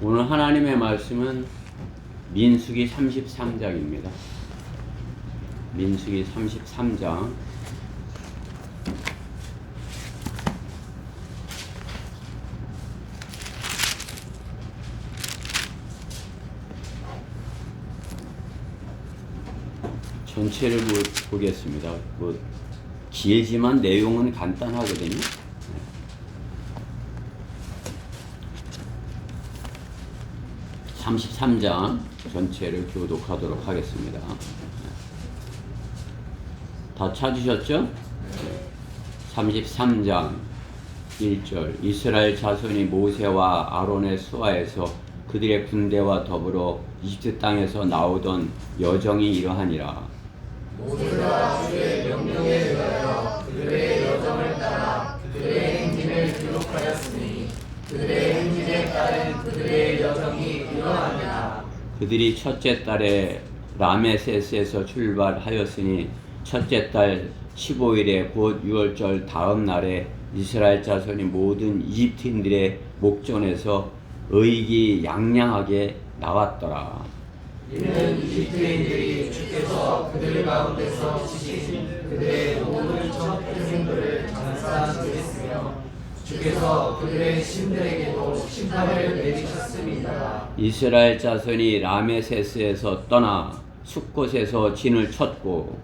오늘 하나님의 말씀은 민수기 33장입니다. 민수기 33장. 전체를 보겠습니다. 길지만 내용은 간단하거든요. 33장 전체를 교독하도록 하겠습니다. 다 찾으셨죠? 33장 1절. 이스라엘 자손이 모세와 아론의 수하에서 그들의 군대와 더불어 이집트 땅에서 나오던 여정이 이러하니라. 모세가 주의 명령에 의하여 그들의 여정을 따라 그들의 행진을 기록하였으니 그들의 행진에 따른 그들의 여정이 이러하니라. 그들이 첫째 달에 라메세스에서 출발하였으니 첫째 달 15일에 곧 6월절 다음 날에 이스라엘 자손이 모든 이집트인들의 목전에서 의기양양하게 나왔더라. 이는 이집트인들이 주께서 그들 가운데서 치신 그들의 모든 첫 태생들을 장사하시겠으며 주께서 그들의 신들에게도 심판을 내리셨습니다. 이스라엘 자손이 라메세스에서 떠나 숫곳에서 진을 쳤고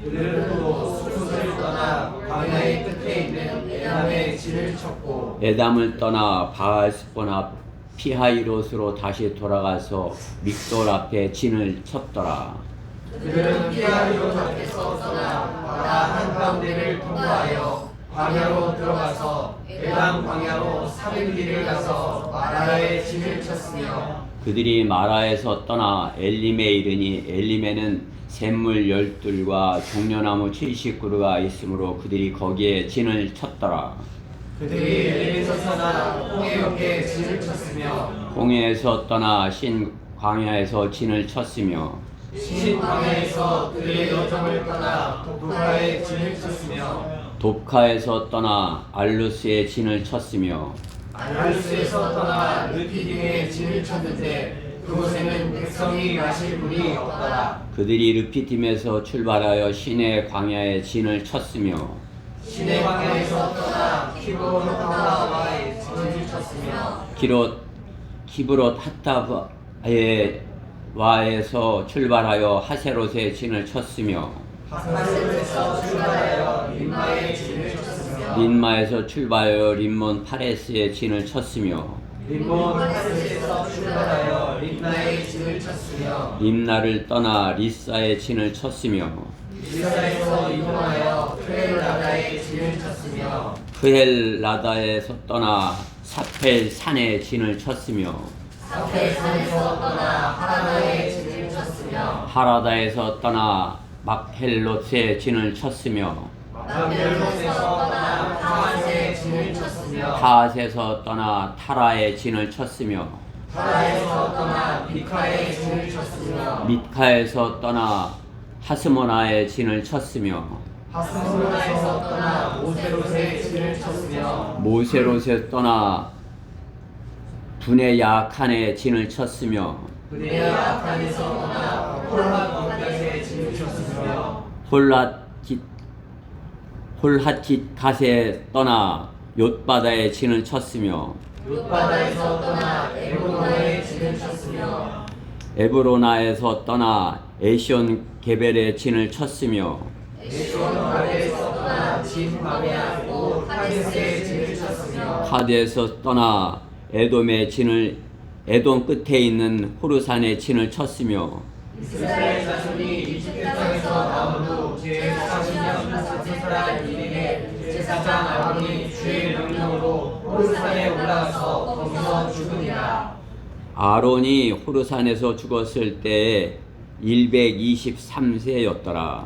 그들은 또 숫곳을 떠나 광야의 끝에 있는 에담에 진을 쳤고 에담을 떠나 바알스폰 앞 피하이롯으로 다시 돌아가서 믹돌 앞에 진을 쳤더라. 그들은 피하이롯 앞에서 떠나 바다 한가운데를 통과하여 광야로 들어가서 에담 광야로 300리를 가서 마라에 진을 쳤으며 그들이 마라에서 떠나 엘림에 이르니 엘림에는 샘물 12과 종려나무 70그루가 있으므로 그들이 거기에 진을 쳤더라. 그들이 엘림에서 떠나 홍해 옆에 진을 쳤으며 홍해에서 떠나 신 광야에서 진을 쳤으며 신 광야에서 그들의 여정을 떠나 독가에 진을 쳤으며 돕카에서 떠나 알루스에 진을 쳤으며 알루스에서 떠나 르피딤에 진을 쳤는데 그곳에는 백성이 마실 물이 없더라. 그들이 르피딤에서 출발하여 신의 광야에 진을 쳤으며 신의 광야에서 떠나 키브롯 하타바에 진을 쳤으며 키브롯 하타바에 와에서 출발하여 하세롯에 진을 쳤으며 하세롯에서 출발하여 림마에 진을 쳤으며 린마에서 출발하여 림몬 파레스에 진을 쳤으며 림몬 파레스에서 출발하여 림나에 진을 쳤으며 림나를 떠나 리사에 진을 쳤으며 리사에서 이동하여 크엘라다에 진을 쳤으며 크헬라다에서 떠나 사펠산에 진을 쳤으며 사펠산에서 떠나 하라다에 진을 쳤으며 하라다에서 떠나 막헬롯에 진을 쳤으며 막벨롯에서 떠나 타하스에 진을 쳤으며 타앗에서 떠나 타라에 진을 쳤으며 타라에서 떠나 미카에 진을 쳤으며 밑카에서 떠나 하스모나에 진을 쳤으며 하스모나에서 떠나 모세롯에 진을 쳤으며 모세롯에 떠나 분에야칸에 진을 쳤으며 브네야 아칸에서 떠나 홀핫 언갓에 진을 쳤으며 홀핫깃갓에 떠나 욤바다에 진을 쳤으며 룻바다에서 떠나 에브로나에 진을 쳤으며 에브로나에서 떠나 에시온 게벨에 진을 쳤으며 에시온 가베에서 떠나 진바베하고 카데스에 진을 쳤으며 카드에서 떠나 에돔 끝에 있는 호르산에 진을 쳤으며 이스라엘 자손이 이집트 땅에서 나온 후 제40년 사세달 1일에 제사장 아론이 주의 명령으로 호르산에 올라가서 거기서 죽으니라. 아론이 호르산에서 죽었을 때에 123세였더라.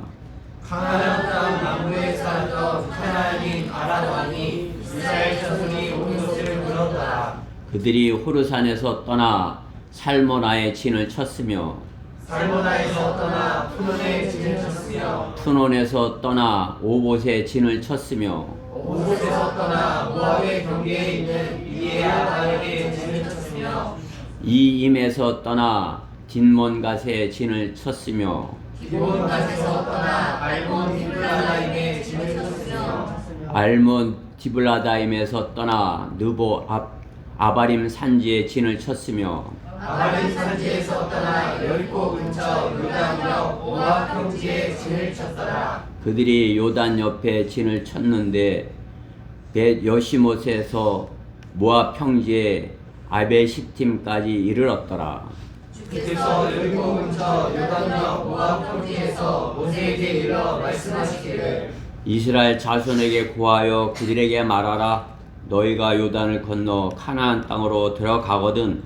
가나안 땅 남부에 살던 카나안인 아란 왕이 이스라엘 자손이 오는 것을 들었더라. 그들이 호르산에서 떠나 살모나에 진을 쳤으며 살모나에서 떠나 푸논에 진을 쳤으며 푸논에서 떠나 오봇에 진을 쳤으며 오봇에서 떠나 모압의 경계에 있는 이에야 바에게 진을 쳤으며 이 임에서 떠나 딘몬갓의 진을 쳤으며 디몬갓에서 떠나 알몬 디블라다임에 진을 쳤으며 알몬 디블라다임에서 떠나 느보 아바림 산지에 진을 쳤으며 아바림 산지에서 떠나 여리코 근처 요단역 모압 평지에 진을 쳤더라. 그들이 요단 옆에 진을 쳤는데 벳 여시못에서 모압 평지에 아베시팀까지 이르렀더라. 주께서 여리코 근처 요단역 모압 평지에서 모세에게 일러 말씀하시기를 이스라엘 자손에게 고하여 그들에게 말하라. 너희가 요단을 건너 가나안 땅으로 들어가거든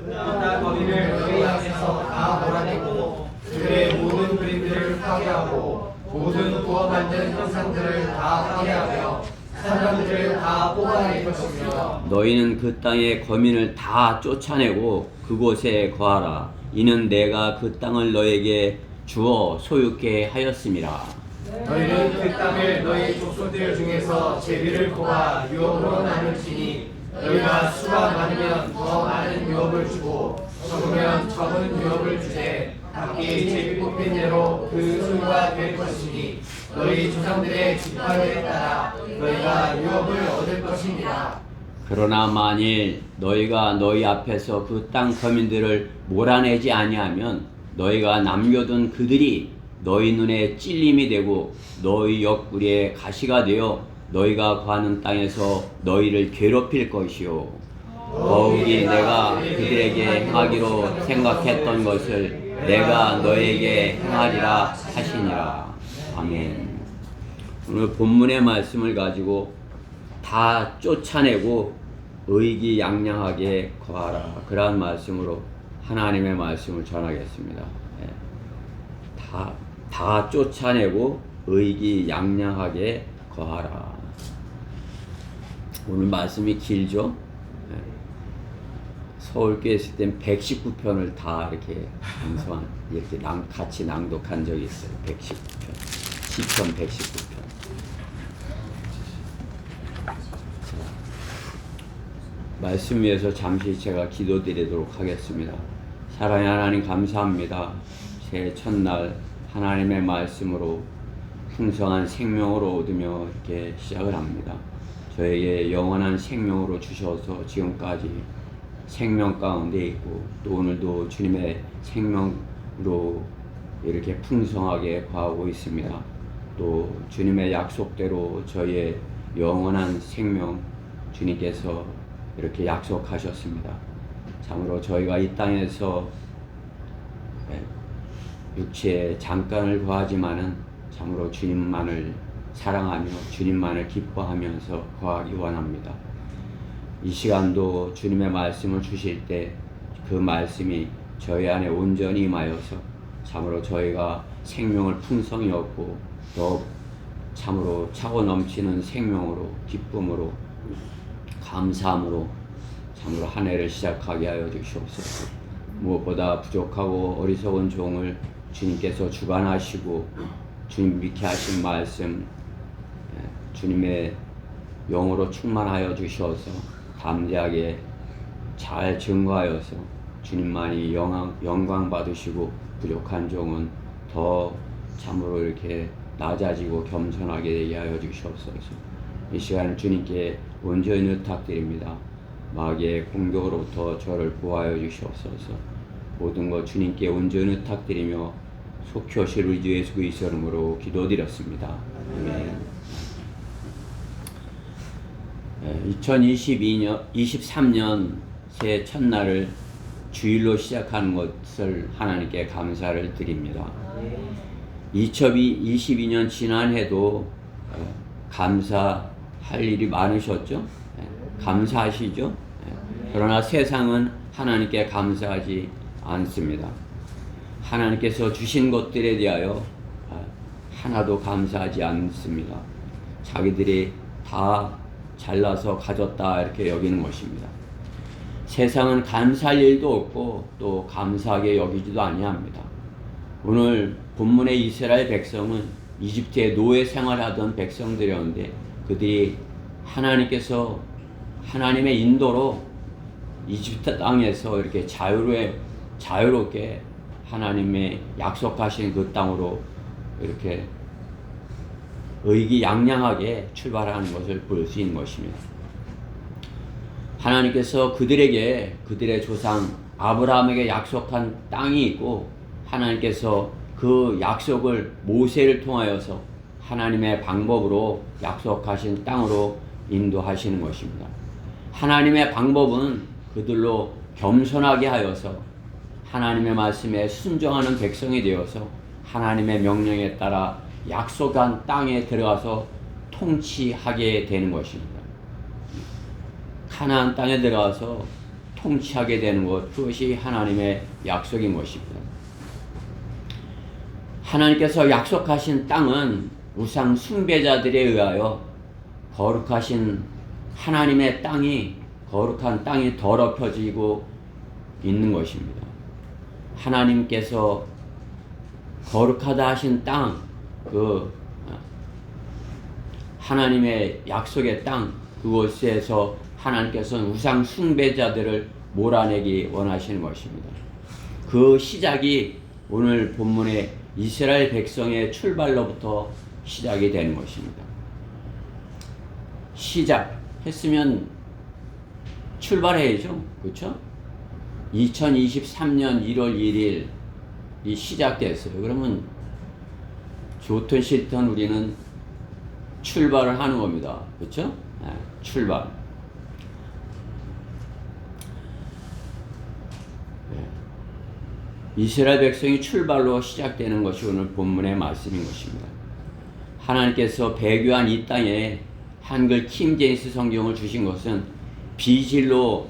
요단 거리를 너희 앞에서 다 몰아내고 그들의 모든 그림들을 파괴하고 모든 구워 만든 형상들을 다 파괴하며 사람들을 다 뽑아낼 것이며 너희는 그 땅의 거민을 다 쫓아내고 그곳에 거하라. 이는 내가 그 땅을 너에게 주어 소유케 하였음이라. 너희는 그 땅을 너희 족속들 중에서 제비를 뽑아 유업으로 나눌지니 너희가 수가 많으면 더 많은 유업을 주고 적으면 적은 유업을 주되 각기 제비 뽑힌 대로 그 소유가 될 것이니 너희 조상들의 지파에 따라 너희가 유업을 얻을 것이니라. 그러나 만일 너희가 너희 앞에서 그 땅 거민들을 몰아내지 아니하면 너희가 남겨둔 그들이 너희 눈에 찔림이 되고 너희 옆구리에 가시가 되어 너희가 거하는 땅에서 너희를 괴롭힐 것이요 더욱이 내가 그들에게 행하기로 생각했던 것을 내가 너에게 행하리라 하시니라. 아멘. 오늘 본문의 말씀을 가지고 다 쫓아내고 의기양양하게 거하라. 그러한 말씀으로 하나님의 말씀을 전하겠습니다. 다 쫓아내고 의기양양하게 거하라. 오늘 말씀이 길죠? 서울교회 있을 땐 119편을 다 이렇게 이렇게 같이 낭독한 적이 있어요. 119편. 시편 119편. 말씀 위해서 잠시 제가 기도드리도록 하겠습니다. 사랑의 하나님 감사합니다. 새해 첫날 하나님의 말씀으로 풍성한 생명으로 얻으며 이렇게 시작을 합니다. 저에게 영원한 생명으로 주셔서 지금까지 생명 가운데 있고 또 오늘도 주님의 생명으로 이렇게 풍성하게 거하고 있습니다. 또 주님의 약속대로 저희의 영원한 생명 주님께서 이렇게 약속하셨습니다. 참으로 저희가 이 땅에서 육체에 잠깐을 거하지만은 참으로 주님만을 사랑하며 주님만을 기뻐하면서 거하기 원합니다. 이 시간도 주님의 말씀을 주실 때 그 말씀이 저희 안에 온전히 임하여서 참으로 저희가 생명을 풍성히 얻고 더 참으로 차고 넘치는 생명으로 기쁨으로 감사함으로 참으로 한 해를 시작하게 하여 주시옵소서. 무엇보다 부족하고 어리석은 종을 주님께서 주관하시고 주님께 하신 말씀 주님의 영으로 충만하여 주셔서 담대하게 잘 증거하여서 주님만이 영광 받으시고 부족한 종은 더 참으로 이렇게 낮아지고 겸손하게 되게 하여 주시옵소서. 이 시간을 주님께 온전히 부탁드립니다. 마귀의 공격으로부터 저를 보호하여 주시옵소서. 모든 것 주님께 온전히 부탁드리며 속히 오실 우리 주 예수 그리스도의 이름으로 기도드렸습니다. 아멘. 2023년 새해 첫날을 주일로 시작하는 것을 하나님께 감사를 드립니다. 2022년 지난해도 감사할 일이 많으셨죠? 감사하시죠? 그러나 세상은 하나님께 감사하지 않습니다. 하나님께서 주신 것들에 대하여 하나도 감사하지 않습니다. 자기들이 다 잘나서 가졌다 이렇게 여기는 것입니다. 세상은 감사할 일도 없고 또 감사하게 여기지도 아니합니다. 오늘 본문의 이스라엘 백성은 이집트의 노예 생활하던 백성들이었는데 그들이 하나님께서 하나님의 인도로 이집트 땅에서 이렇게 자유롭게 하나님의 약속하신 그 땅으로 이렇게 의기양양하게 출발하는 것을 볼 수 있는 것입니다. 하나님께서 그들의 조상 아브라함에게 약속한 땅이 있고, 하나님께서 그 약속을 모세를 통하여서 하나님의 방법으로 약속하신 땅으로 인도하시는 것입니다. 하나님의 방법은 그들로 겸손하게 하여서 하나님의 말씀에 순종하는 백성이 되어서 하나님의 명령에 따라 약속한 땅에 들어가서 통치하게 되는 것입니다. 가나안 땅에 들어가서 통치하게 되는 것, 그것이 하나님의 약속인 것입니다. 하나님께서 약속하신 땅은 우상 숭배자들에 의하여 거룩하신 하나님의 땅이, 거룩한 땅이 더럽혀지고 있는 것입니다. 하나님께서 거룩하다 하신 땅, 그 하나님의 약속의 땅, 그곳에서 하나님께서는 우상 숭배자들을 몰아내기 원하시는 것입니다. 그 시작이 오늘 본문의 이스라엘 백성의 출발로부터 시작이 되는 것입니다. 시작했으면 출발해야죠. 그렇죠? 2023년 1월 1일이 시작됐어요. 그러면 좋든 싫든 우리는 출발을 하는 겁니다. 그렇죠? 네, 출발. 네. 이스라엘 백성이 출발로 시작되는 것이 오늘 본문의 말씀인 것입니다. 하나님께서 배교한 이 땅에 한글 킹제임스 성경을 주신 것은 비진리로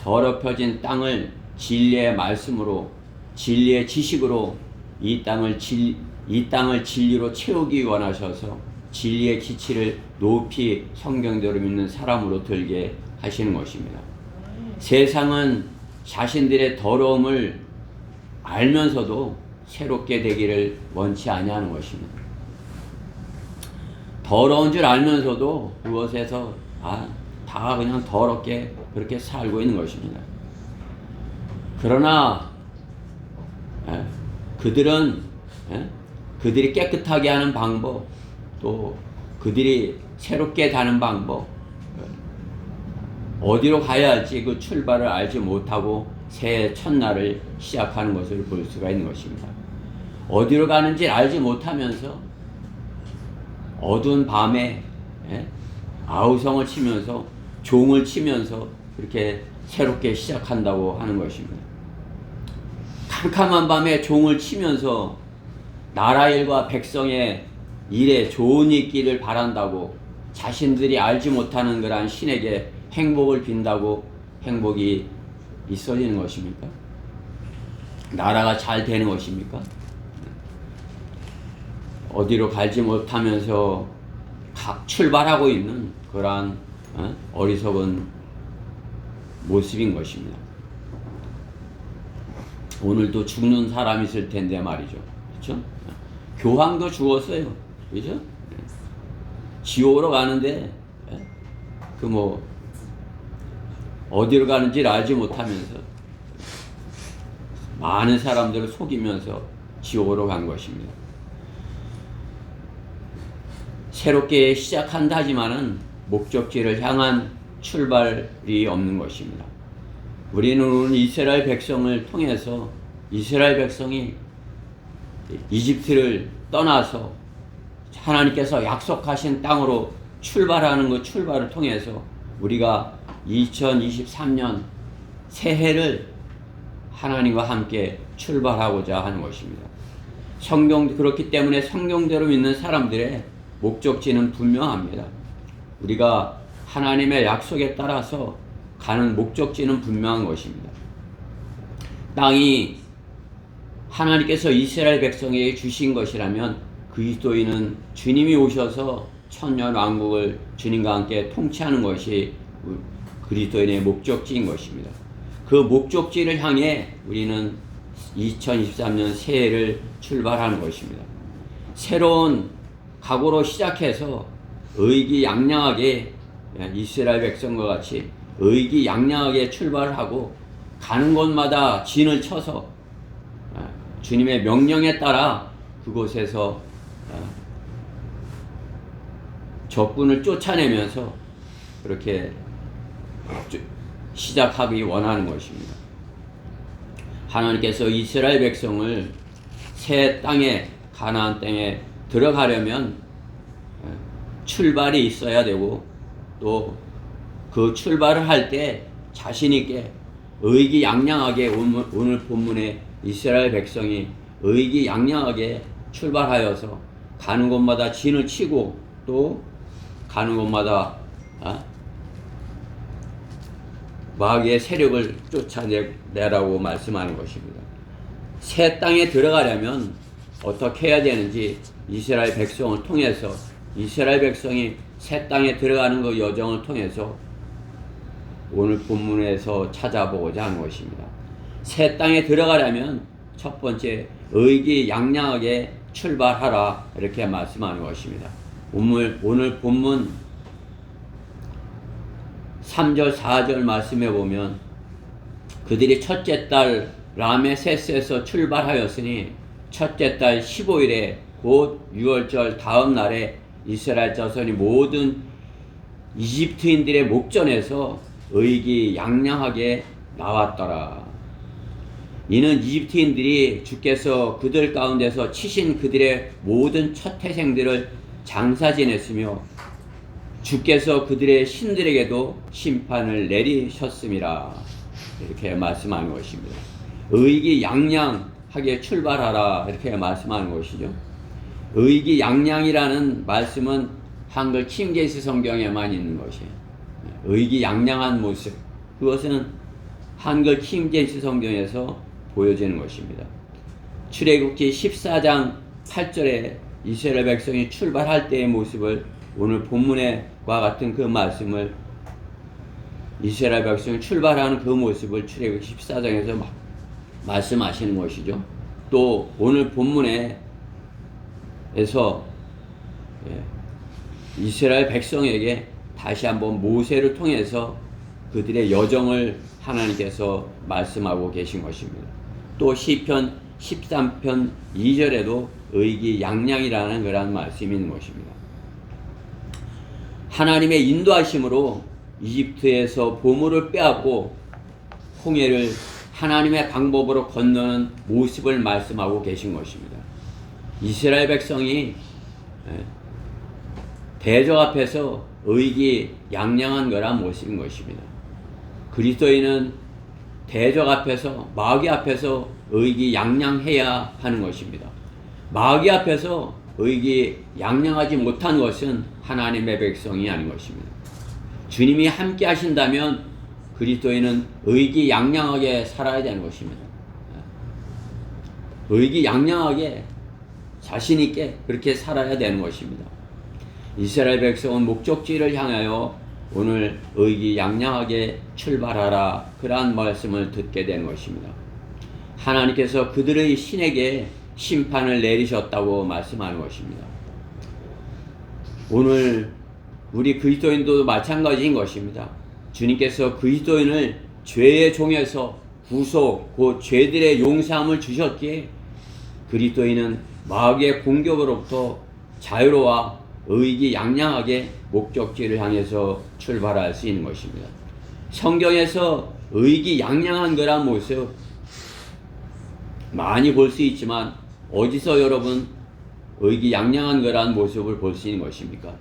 더럽혀진 땅을 진리의 말씀으로, 진리의 지식으로 이 땅을 진리로 채우기 원하셔서 진리의 기치를 높이 성경대로 믿는 사람으로 들게 하시는 것입니다. 세상은 자신들의 더러움을 알면서도 새롭게 되기를 원치 아니하는 것입니다. 더러운 줄 알면서도 그것에서 다 그냥 더럽게 그렇게 살고 있는 것입니다. 그러나 그들이 깨끗하게 하는 방법, 또 그들이 새롭게 가는 방법, 어디로 가야 할지 그 출발을 알지 못하고 새해 첫날을 시작하는 것을 볼 수가 있는 것입니다. 어디로 가는지 알지 못하면서 어두운 밤에 아우성을 치면서 종을 치면서 그렇게 새롭게 시작한다고 하는 것입니다. 캄캄한 밤에 종을 치면서 나라 일과 백성의 일에 좋은 있기를 바란다고 자신들이 알지 못하는 그러한 신에게 행복을 빈다고 행복이 있어지는 것입니까? 나라가 잘 되는 것입니까? 어디로 갈지 못하면서 출발하고 있는 그러한 어리석은 모습인 것입니다. 오늘도 죽는 사람이 있을 텐데 말이죠. 그렇죠? 교황도 죽었어요. 그죠? 지옥으로 가는데 어디로 가는지 알지 못하면서 많은 사람들을 속이면서 지옥으로 간 것입니다. 새롭게 시작한다 하지만은 목적지를 향한 출발이 없는 것입니다. 우리는 오늘 이스라엘 백성을 통해서 이스라엘 백성이 이집트를 떠나서 하나님께서 약속하신 땅으로 출발하는 그 출발을 통해서 우리가 2023년 새해를 하나님과 함께 출발하고자 하는 것입니다. 그렇기 때문에 성경대로 믿는 사람들의 목적지는 분명합니다. 우리가 하나님의 약속에 따라서 가는 목적지는 분명한 것입니다. 땅이 하나님께서 이스라엘 백성에게 주신 것이라면 그리스도인은 주님이 오셔서 천년 왕국을 주님과 함께 통치하는 것이 그리스도인의 목적지인 것입니다. 그 목적지를 향해 우리는 2023년 새해를 출발하는 것입니다. 새로운 각오로 시작해서 의기양양하게 이스라엘 백성과 같이 의기양양하게 출발을 하고 가는 곳마다 진을 쳐서 주님의 명령에 따라 그곳에서 적군을 쫓아내면서 그렇게 시작하기 원하는 것입니다. 하나님께서 이스라엘 백성을 새 땅에, 가나안 땅에 들어가려면 출발이 있어야 되고, 또 그 출발을 할 때 자신있게 의기양양하게, 오늘 본문에 이스라엘 백성이 의기양양하게 출발하여서 가는 곳마다 진을 치고 또 가는 곳마다 마귀의 세력을 쫓아내라고 말씀하는 것입니다. 새 땅에 들어가려면 어떻게 해야 되는지 이스라엘 백성을 통해서, 이스라엘 백성이 새 땅에 들어가는 그 여정을 통해서 오늘 본문에서 찾아보고자 하는 것입니다. 새 땅에 들어가려면 첫 번째 의기양양하게 출발하라, 이렇게 말씀하는 것입니다. 오늘 본문 3절 4절 말씀해 보면 그들이 첫째 달 라메세스에서 출발하였으니 첫째 달 15일에 곧 6월절 다음 날에 이스라엘 자손이 모든 이집트인들의 목전에서 의기양양하게 나왔더라. 이는 이집트인들이 주께서 그들 가운데서 치신 그들의 모든 첫 태생들을 장사 지냈으며 주께서 그들의 신들에게도 심판을 내리셨음이라, 이렇게 말씀하는 것입니다. 의기양양하게 출발하라, 이렇게 말씀하는 것이죠. 의기양양이라는 말씀은 한글 킹제임스 성경에만 있는 것이에요. 의기양양한 모습, 그것은 한글 킹제임스 성경에서 보여지는 것입니다. 출애굽기 14장 8절에 이스라엘 백성이 출발할 때의 모습을, 오늘 본문과 같은 그 말씀을, 이스라엘 백성이 출발하는 그 모습을 출애굽기 14장에서 말씀하시는 것이죠. 또 오늘 본문에서 이스라엘 백성에게 다시 한번 모세를 통해서 그들의 여정을 하나님께서 말씀하고 계신 것입니다. 또 시편 13편 2절에도 의기양양이라는 그런 말씀이 있는 것입니다. 하나님의 인도하심으로 이집트에서 보물을 빼앗고 홍해를 하나님의 방법으로 건너는 모습을 말씀하고 계신 것입니다. 이스라엘 백성이 대적 앞에서 의기양양한 거란 모습인 것입니다. 그리스도인은 대적 앞에서, 마귀 앞에서 의기양양해야 하는 것입니다. 마귀 앞에서 의기양양하지 못한 것은 하나님의 백성이 아닌 것입니다. 주님이 함께 하신다면 그리스도인은 의기양양하게 살아야 되는 것입니다. 의기양양하게 자신있게 그렇게 살아야 되는 것입니다. 이스라엘 백성은 목적지를 향하여 오늘 의기양양하게 출발하라, 그러한 말씀을 듣게 된 것입니다. 하나님께서 그들의 신에게 심판을 내리셨다고 말씀하는 것입니다. 오늘 우리 그리스도인도 마찬가지인 것입니다. 주님께서 그리스도인을 죄의 종에서 구속, 곧 죄들의 용서함을 주셨기에 그리스도인은 마귀의 공격으로부터 자유로워 의기양양하게 목적지를 향해서 출발할 수 있는 것입니다. 성경에서 의기양양한 거란 모습 많이 볼 수 있지만 어디서 여러분 의기양양한 거란 모습을 볼 수 있는 것입니까?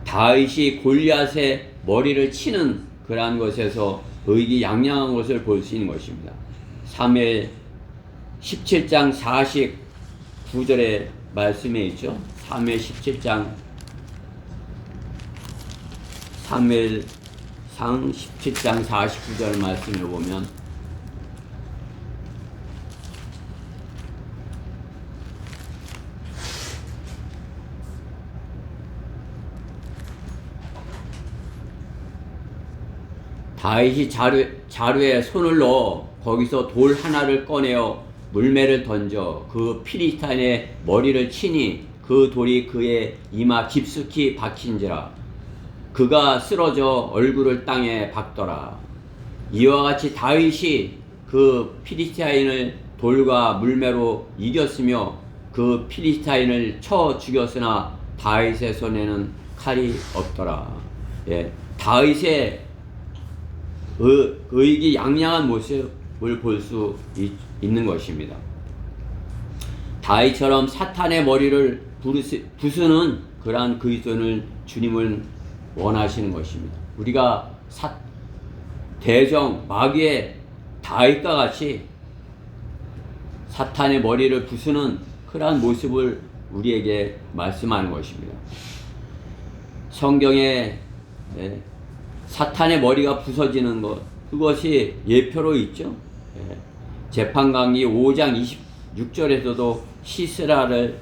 다윗이 골리앗의 머리를 치는 그러한 것에서 의기양양한 것을 볼 수 있는 것입니다. 사무엘 17장 49절의 말씀에 있죠. 사무엘상 17장 49절 말씀에 보면 다윗이 자루에 손을 넣어 거기서 돌 하나를 꺼내어 물매를 던져 그 필리스타인의 머리를 치니 그 돌이 그의 이마 깊숙이 박힌지라. 그가 쓰러져 얼굴을 땅에 박더라. 이와 같이 다윗이 그 필리스타인을 돌과 물매로 이겼으며 그 필리스타인을 쳐 죽였으나 다윗의 손에는 칼이 없더라. 예, 다윗의 의기양양한 모습을 볼 수 있는 것입니다. 다윗처럼 사탄의 머리를 부수는 그러한 그리스도인을 주님은 원하시는 것입니다. 우리가 대적 마귀의 다윗과 같이 사탄의 머리를 부수는 그러한 모습을 우리에게 말씀하는 것입니다. 성경에 사탄의 머리가 부서지는 것, 그것이 예표로 있죠. 재판강기 5장 26절에서도 시스라의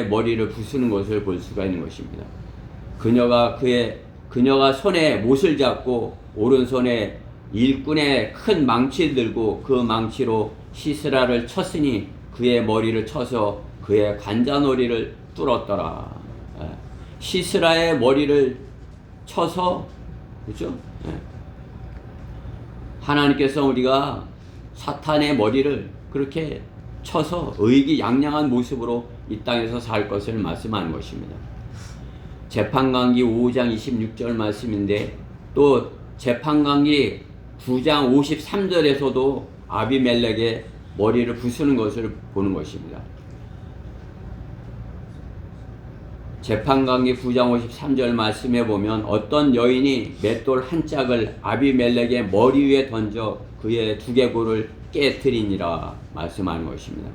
머리를 부수는 것을 볼 수가 있는 것입니다. 그녀가 손에 못을 잡고 오른손에 일꾼의 큰 망치를 들고 그 망치로 시스라를 쳤으니 그의 머리를 쳐서 그의 관자놀이를 뚫었더라. 시스라의 머리를 쳐서, 그렇죠? 하나님께서 우리가 사탄의 머리를 그렇게 쳐서 의기양양한 모습으로 이 땅에서 살 것을 말씀하는 것입니다. 재판강기 5장 26절 말씀인데, 또 재판강기 9장 53절에서도 아비멜렉의 머리를 부수는 것을 보는 것입니다. 재판강기 9장 53절 말씀에 보면 어떤 여인이 맷돌 한 짝을 아비멜렉의 머리 위에 던져 그의 두개골을 깨뜨리니라 말씀하는 것입니다.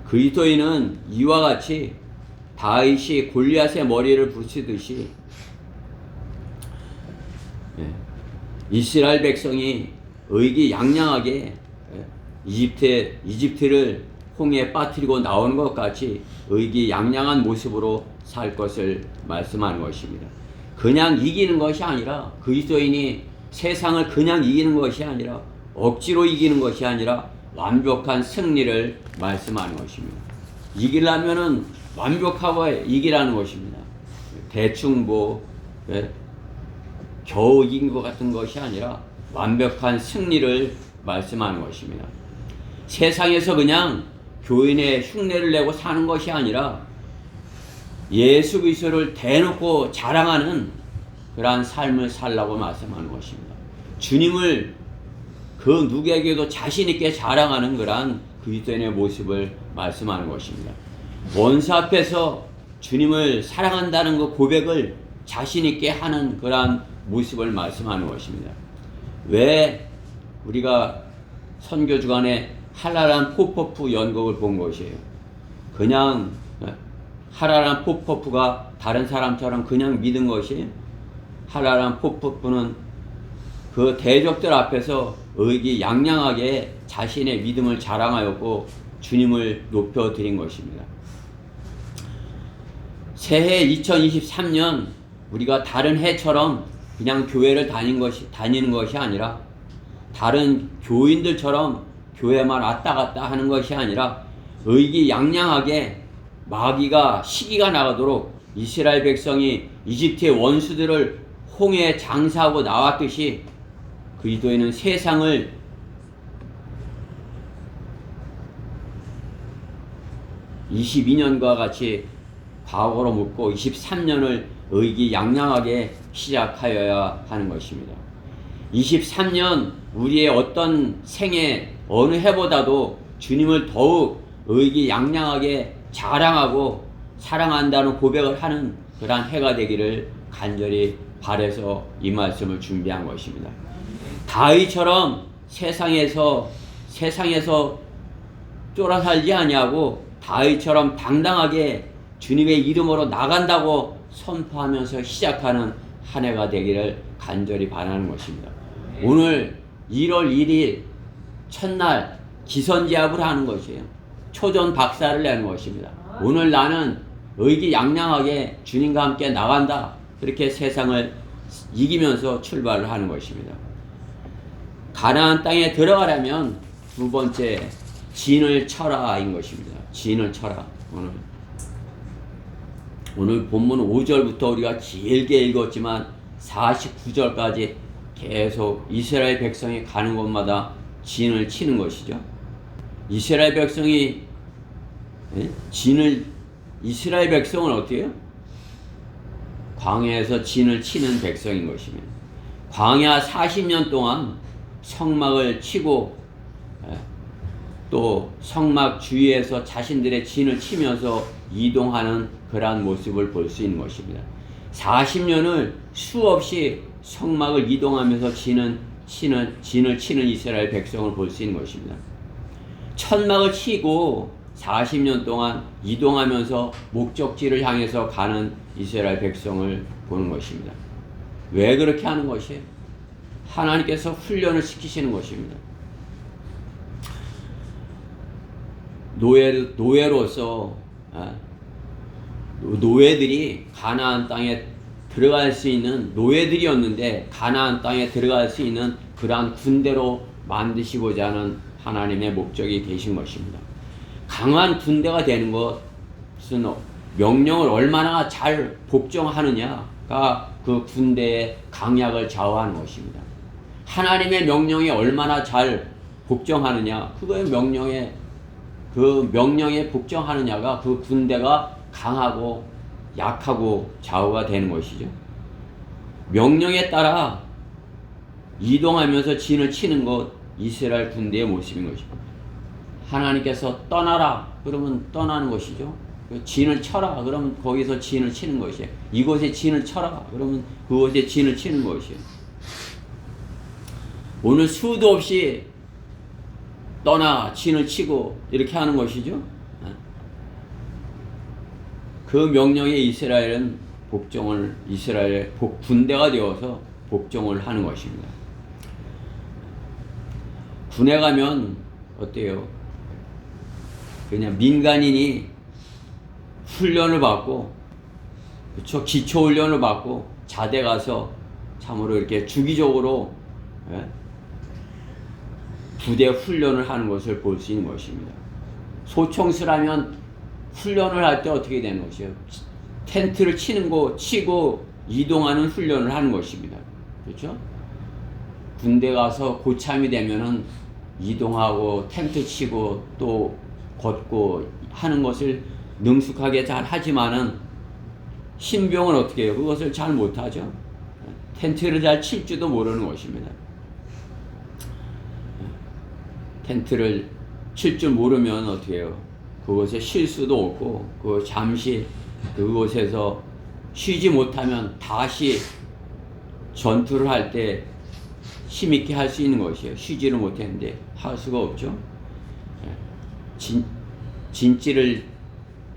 그리스도인은 이와 같이 다윗이 골리앗의 머리를 부수듯이 이스라엘 백성이 의기양양하게 이집트를 홍해에 빠뜨리고 나오는 것 같이 의기양양한 모습으로 살 것을 말씀하는 것입니다. 그냥 이기는 것이 아니라, 그리스도인이 세상을 그냥 이기는 것이 아니라, 억지로 이기는 것이 아니라 완벽한 승리를 말씀하는 것입니다. 이기려면은 완벽하고 이기라는 것입니다. 대충 겨우 이긴 것 같은 것이 아니라 완벽한 승리를 말씀하는 것입니다. 세상에서 그냥 교인의 흉내를 내고 사는 것이 아니라 예수 그리스도를 대놓고 자랑하는 그러한 삶을 살라고 말씀하는 것입니다. 주님을 그 누구에게도 자신 있게 자랑하는 그러한 그리스도인의 모습을 말씀하는 것입니다. 원수 앞에서 주님을 사랑한다는 그 고백을 자신 있게 하는 그러한 모습을 말씀하는 것입니다. 왜 우리가 선교 주간에 할랄한 포포프 연극을 본 것이에요? 그냥 할랄한 포포프가 다른 사람처럼 그냥 믿은 것이, 할랄한 포포프는 그 대적들 앞에서 의기양양하게 자신의 믿음을 자랑하였고 주님을 높여드린 것입니다. 새해 2023년 우리가 다른 해처럼 그냥 교회를 다니는 것이 아니라, 다른 교인들처럼 교회만 왔다 갔다 하는 것이 아니라 의기양양하게 마귀가 시기가 나가도록 이스라엘 백성이 이집트의 원수들을 홍해에 장사하고 나왔듯이 그리스도인은 세상을 (22년과) 같이 과거로 묻고 23년을 의기양양하게 시작하여야 하는 것입니다. 23년 우리의 어떤 생애 어느 해보다도 주님을 더욱 의기양양하게 자랑하고 사랑한다는 고백을 하는 그러한 해가 되기를 간절히 바라서 이 말씀을 준비한 것입니다. 다윗처럼 세상에서 쫄아 살지 아니하고 다윗처럼 당당하게 주님의 이름으로 나간다고 선포하면서 시작하는 한 해가 되기를 간절히 바라는 것입니다. 오늘 1월 1일 첫날 기선제압을 하는 것이에요. 초전 박살을 내는 것입니다. 오늘 나는 의기양양하게 주님과 함께 나간다. 그렇게 세상을 이기면서 출발을 하는 것입니다. 가나안 땅에 들어가려면 두 번째, 진을 쳐라인 것입니다. 진을 쳐라. 오늘 오늘 본문 5절부터 우리가 길게 읽었지만 49절까지 계속 이스라엘 백성이 가는 곳마다 진을 치는 것이죠. 이스라엘 백성이 이스라엘 백성은 어떻게 해요? 광야에서 진을 치는 백성인 것입니다. 광야 40년 동안 성막을 치고 또 성막 주위에서 자신들의 진을 치면서 이동하는 그러한 모습을 볼 수 있는 것입니다. 40년을 수없이 성막을 이동하면서 진을 치는 이스라엘 백성을 볼 수 있는 것입니다. 천막을 치고 40년 동안 이동하면서 목적지를 향해서 가는 이스라엘 백성을 보는 것입니다. 왜 그렇게 하는 것이에요? 하나님께서 훈련을 시키시는 것입니다. 노예로서 노예들이 가나안 땅에 들어갈 수 있는 노예들이었는데 가나안 땅에 들어갈 수 있는 그러한 군대로 만드시고자 하는 하나님의 목적이 계신 것입니다. 강한 군대가 되는 것은 명령을 얼마나 잘 복종하느냐가 그 군대의 강약을 좌우하는 것입니다. 하나님의 명령에 얼마나 잘 복종하느냐, 그거의 명령에 복종하느냐가 그 군대가 강하고 약하고 좌우가 되는 것이죠. 명령에 따라 이동하면서 진을 치는 것, 이스라엘 군대의 모습인 것입니다. 하나님께서 떠나라 그러면 떠나는 것이죠. 진을 쳐라 그러면 거기서 진을 치는 것이에요. 이곳에 진을 쳐라 그러면 그곳에 진을 치는 것이에요. 오늘 수도 없이 떠나 진을 치고 이렇게 하는 것이죠. 그 명령에 이스라엘은 이스라엘 군대가 되어서 복종을 하는 것입니다. 군에 가면 어때요? 그냥 민간인이 훈련을 받고, 그렇죠? 기초 훈련을 받고 자대 가서 참으로 이렇게 주기적으로 부대 훈련을 하는 것을 볼 수 있는 것입니다. 소총수라면 훈련을 할 때 어떻게 되는 것이에요? 텐트를 치고 이동하는 훈련을 하는 것입니다. 그렇죠? 군대 가서 고참이 되면은 이동하고 텐트 치고 또 걷고 하는 것을 능숙하게 잘 하지만은 신병은 어떻게 해요? 그것을 잘 못하죠. 텐트를 잘 칠 줄도 모르는 것입니다. 텐트를 칠 줄 모르면 어떻게 해요? 그곳에 쉴 수도 없고 잠시 그곳에서 쉬지 못하면 다시 전투를 할 때 힘있게 할 수 있는 것이에요. 쉬지를 못했는데 할 수가 없죠. 진지를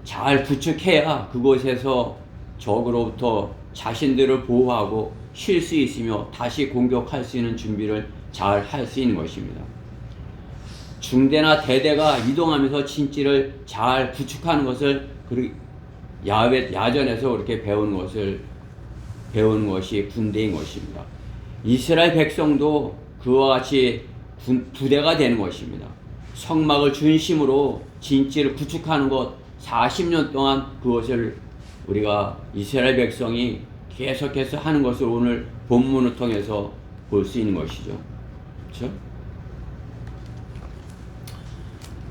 잘 구축해야 그곳에서 적으로부터 자신들을 보호하고 쉴 수 있으며 다시 공격할 수 있는 준비를 잘 할 수 있는 것입니다. 중대나 대대가 이동하면서 진지를 잘 구축하는 것을 야전에서 그렇게 배우는 것이 군대인 것입니다. 이스라엘 백성도 그와 같이 부대가 되는 것입니다. 성막을 중심으로 진지를 구축하는 것 40년 동안 그것을 우리가 이스라엘 백성이 계속해서 하는 것을 오늘 본문을 통해서 볼 수 있는 것이죠. 그렇죠?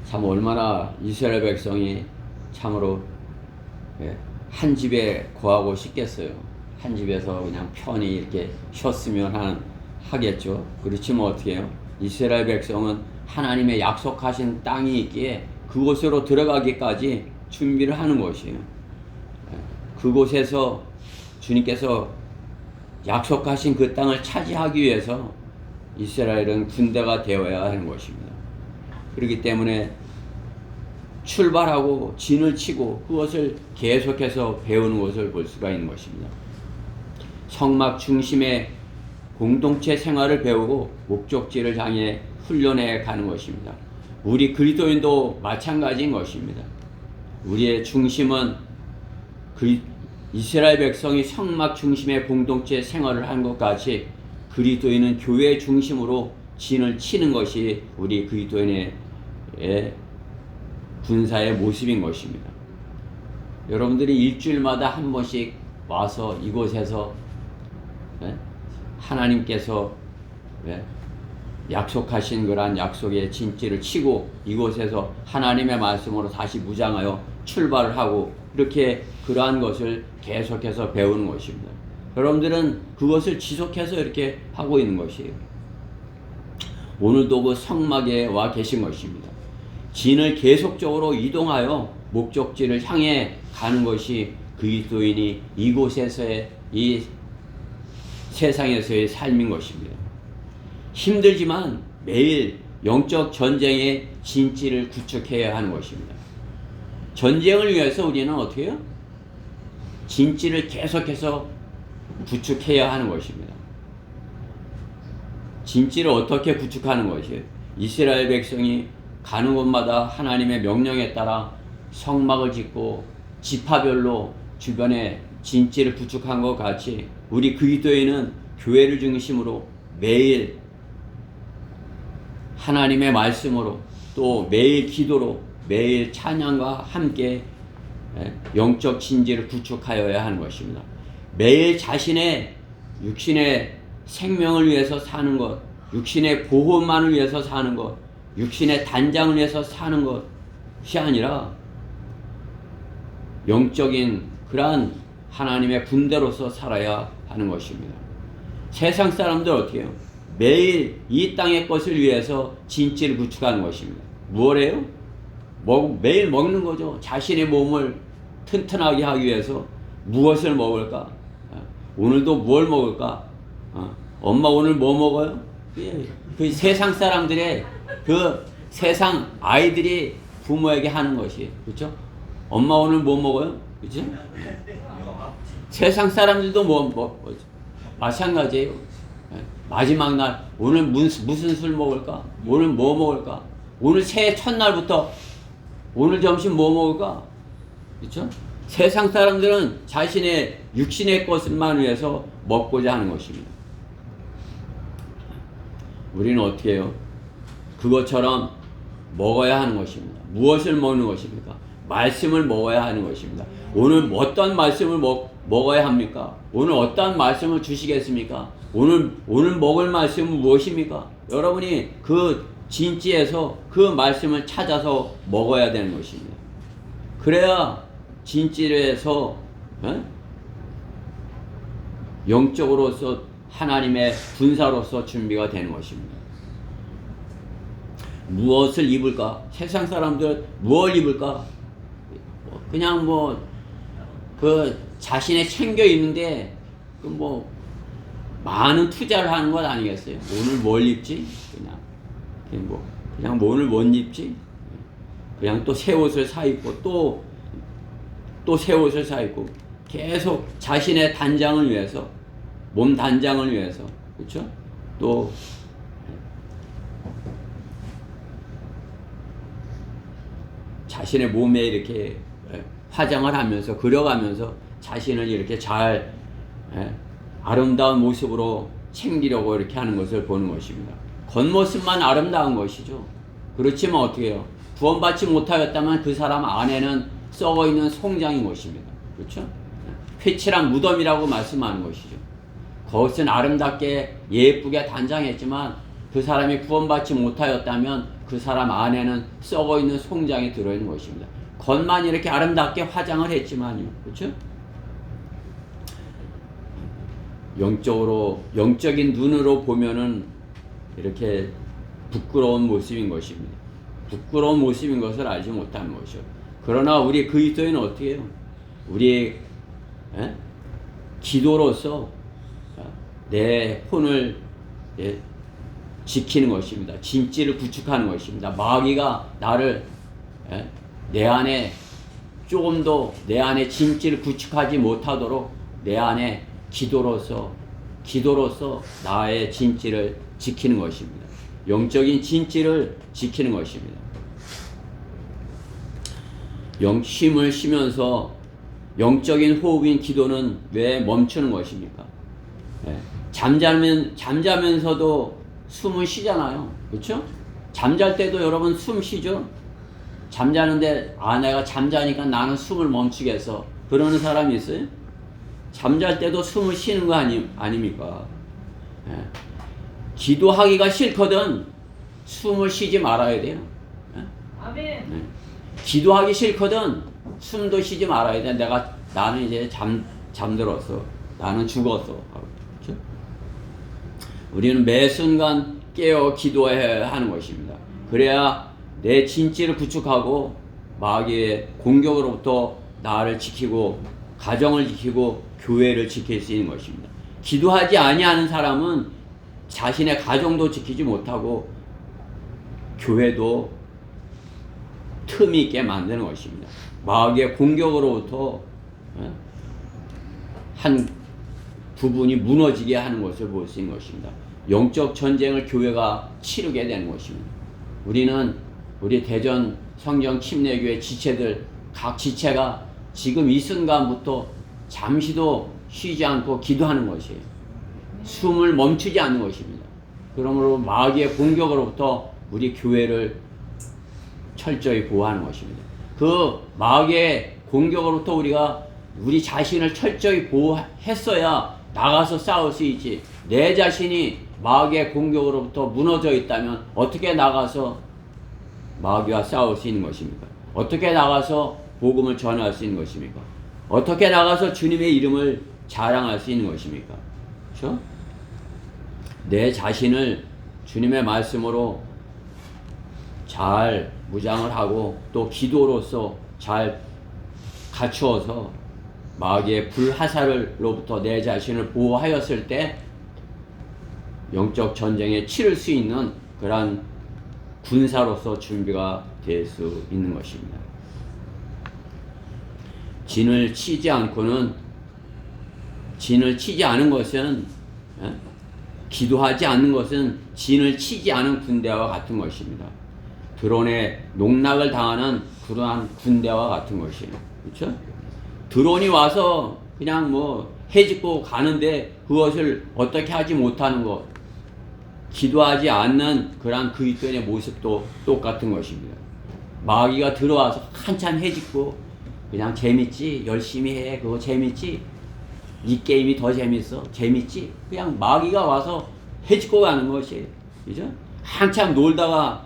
참 얼마나 이스라엘 백성이 참으로 한 집에 거하고 싶겠어요. 한 집에서 그냥 편히 이렇게 쉬었으면 하겠죠. 그렇지만 어떻게 해요? 이스라엘 백성은 하나님의 약속하신 땅이 있기에 그곳으로 들어가기까지 준비를 하는 것이에요. 그곳에서 주님께서 약속하신 그 땅을 차지하기 위해서 이스라엘은 군대가 되어야 하는 것입니다. 그렇기 때문에 출발하고 진을 치고 그것을 계속해서 배우는 것을 볼 수가 있는 것입니다. 성막 중심의 공동체 생활을 배우고 목적지를 향해 훈련해 가는 것입니다. 우리 그리스도인도 마찬가지인 것입니다. 우리의 중심은 이스라엘 백성이 성막 중심의 공동체 생활을 한 것 같이 그리스도인은 교회 중심으로 진을 치는 것이 우리 그리스도인의 군사의 모습인 것입니다. 여러분들이 일주일마다 한 번씩 와서 이곳에서 하나님께서 약속하신 그러한 약속의 진지를 치고 이곳에서 하나님의 말씀으로 다시 무장하여 출발을 하고 이렇게 그러한 것을 계속해서 배우는 것입니다. 여러분들은 그것을 지속해서 이렇게 하고 있는 것이에요. 오늘도 그 성막에 와 계신 것입니다. 진을 계속적으로 이동하여 목적지를 향해 가는 것이 그리스도인이 이곳에서의 이 세상에서의 삶인 것입니다. 힘들지만 매일 영적 전쟁의 진지를 구축해야 하는 것입니다. 전쟁을 위해서 우리는 어떻게 해요? 진지를 계속해서 구축해야 하는 것입니다. 진지를 어떻게 구축하는 것이에요? 이스라엘 백성이 가는 곳마다 하나님의 명령에 따라 성막을 짓고 지파별로 주변에 진지를 구축한 것 같이 우리 그리스도인은 교회를 중심으로 매일 하나님의 말씀으로 또 매일 기도로 매일 찬양과 함께 영적 진지를 구축하여야 하는 것입니다. 매일 자신의 육신의 생명을 위해서 사는 것, 육신의 보호만을 위해서 사는 것, 육신의 단장을 위해서 사는 것이 아니라 영적인 그러한 하나님의 군대로서 살아야 하는 것입니다. 세상 사람들 어떻게 해요? 매일 이 땅의 것을 위해서 진지를 구축하는 것입니다. 뭐래요? 매일 먹는 거죠. 자신의 몸을 튼튼하게 하기 위해서 무엇을 먹을까? 오늘도 뭘 먹을까? 엄마 오늘 뭐 먹어요? 그 세상 사람들의 그 세상 아이들이 부모에게 하는 것이 그렇죠? 엄마 오늘 뭐 먹어요? 그렇죠? 세상 사람들도 마찬가지예요. 마지막 날 오늘 무슨 술 먹을까? 오늘 뭐 먹을까? 오늘 새해 첫날부터 오늘 점심 뭐 먹을까? 그렇죠? 세상 사람들은 자신의 육신의 것만 위해서 먹고자 하는 것입니다. 우리는 어떻게 해요? 그것처럼 먹어야 하는 것입니다. 무엇을 먹는 것입니까? 말씀을 먹어야 하는 것입니다. 오늘 어떤 말씀을 먹어야 합니까? 오늘 어떤 말씀을 주시겠습니까? 오늘 먹을 말씀은 무엇입니까? 여러분이 그 진지에서 그 말씀을 찾아서 먹어야 되는 것입니다. 그래야 진지에서 영적으로서 하나님의 군사로서 준비가 되는 것입니다. 무엇을 입을까? 세상 사람들 무엇을 입을까? 그냥 그 자신의 챙겨 입는데 많은 투자를 하는 것 아니겠어요? 오늘 뭘 입지? 그냥 오늘 못 입지? 그냥 또 새 옷을 사 입고 또 새 옷을 사 입고 계속 자신의 단장을 위해서 몸 단장을 위해서 그렇죠? 또 자신의 몸에 이렇게 화장을 하면서 그려가면서 자신을 이렇게 잘 아름다운 모습으로 챙기려고 이렇게 하는 것을 보는 것입니다. 겉모습만 아름다운 것이죠. 그렇지만 어떻게 해요? 구원받지 못하였다면 그 사람 안에는 썩어있는 송장인 것입니다. 그렇죠? 회칠한 무덤이라고 말씀하는 것이죠. 겉은 아름답게 예쁘게 단장했지만 그 사람이 구원받지 못하였다면 그 사람 안에는 썩어있는 송장이 들어있는 것입니다. 겉만 이렇게 아름답게 화장을 했지만요. 그렇죠? 영적인 눈으로 보면은 이렇게 부끄러운 모습인 것입니다. 부끄러운 모습인 것을 알지 못하는 것이죠. 그러나 우리 그리스도인은 어떻게 해요? 우리 기도로서 내 혼을 지키는 것입니다. 진지를 구축하는 것입니다. 마귀가 나를 내 안에 조금도 내 안에 진지를 구축하지 못하도록 내 안에 기도로서 나의 진지를 지키는 것입니다. 영적인 진지를 지키는 것입니다. 쉼을 쉬면서 영적인 호흡인 기도는 왜 멈추는 것입니까? 잠자면서도 숨을 쉬잖아요. 그렇죠? 잠잘 때도 여러분 숨 쉬죠? 잠자는데 내가 잠자니까 나는 숨을 멈추겠어. 그러는 사람이 있어요? 잠잘 때도 숨을 쉬는 거 아닙니까? 예. 기도하기가 싫거든 숨을 쉬지 말아야 돼요. 예? 아멘. 예. 기도하기 싫거든 숨도 쉬지 말아야 돼. 나는 이제 잠들었어. 나는 죽었어. 그렇죠? 우리는 매 순간 깨어 기도해야 하는 것입니다. 그래야 내 진지를 구축하고 마귀의 공격으로부터 나를 지키고 가정을 지키고 교회를 지킬 수 있는 것입니다. 기도하지 아니하는 사람은 자신의 가정도 지키지 못하고 교회도 틈이 있게 만드는 것입니다. 마귀의 공격으로부터 한 부분이 무너지게 하는 것을 볼 수 있는 것입니다. 영적 전쟁을 교회가 치르게 되는 것입니다. 우리 대전 성령 침례교회 지체들 각 지체가 지금 이 순간부터 잠시도 쉬지 않고 기도하는 것이에요. 숨을 멈추지 않는 것입니다. 그러므로 마귀의 공격으로부터 우리 교회를 철저히 보호하는 것입니다. 그 마귀의 공격으로부터 우리가 우리 자신을 철저히 보호했어야 나가서 싸울 수 있지. 내 자신이 마귀의 공격으로부터 무너져 있다면 어떻게 나가서 마귀와 싸울 수 있는 것입니까? 어떻게 나가서 복음을 전할 수 있는 것입니까? 어떻게 나가서 주님의 이름을 자랑할 수 있는 것입니까? 그렇죠? 내 자신을 주님의 말씀으로 잘 무장을 하고 또 기도로서 잘 갖추어서 마귀의 불화살로부터 내 자신을 보호하였을 때 영적 전쟁에 치를 수 있는 그러한 군사로서 준비가 될 수 있는 것입니다. 진을 치지 않은 것은 기도하지 않는 것은 진을 치지 않은 군대와 같은 것입니다. 드론에 농락을 당하는 그러한 군대와 같은 것이에요. 그렇죠? 드론이 와서 그냥 해집고 가는데 그것을 어떻게 하지 못하는 것, 기도하지 않는 그러한 그리스도인의 모습도 똑같은 것입니다. 마귀가 들어와서 한참 해집고 그냥 재밌지, 열심히 해, 그거 재밌지, 이 게임이 더 재밌어, 재밌지, 그냥 마귀가 와서 해집고 가는 것이에요. 그죠? 한참 놀다가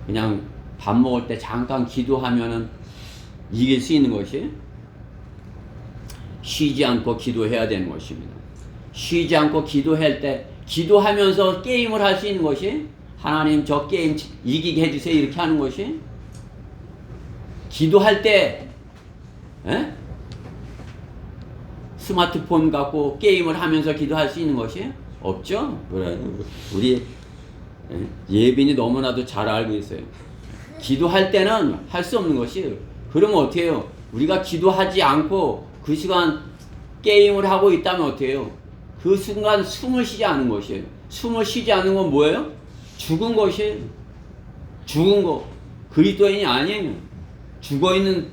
그냥 밥 먹을 때 잠깐 기도하면은 이길 수 있는 것이 쉬지 않고 기도해야 되는 것입니다. 쉬지 않고 기도할 때 기도하면서 게임을 할 수 있는 것이 하나님 저 게임 이기게 해주세요 이렇게 하는 것이 기도할 때 스마트폰 갖고 게임을 하면서 기도할 수 있는 것이 없죠. 그래 우리 예빈이 너무나도 잘 알고 있어요. 기도할 때는 할 수 없는 것이 그러면 어떻게 해요? 우리가 기도하지 않고 그 시간 게임을 하고 있다면 어떻게 해요? 그 순간 숨을 쉬지 않은 것이에요. 숨을 쉬지 않는 건 뭐예요? 죽은 것이에요. 죽은 거. 그리스도인이 아니에요. 죽어있는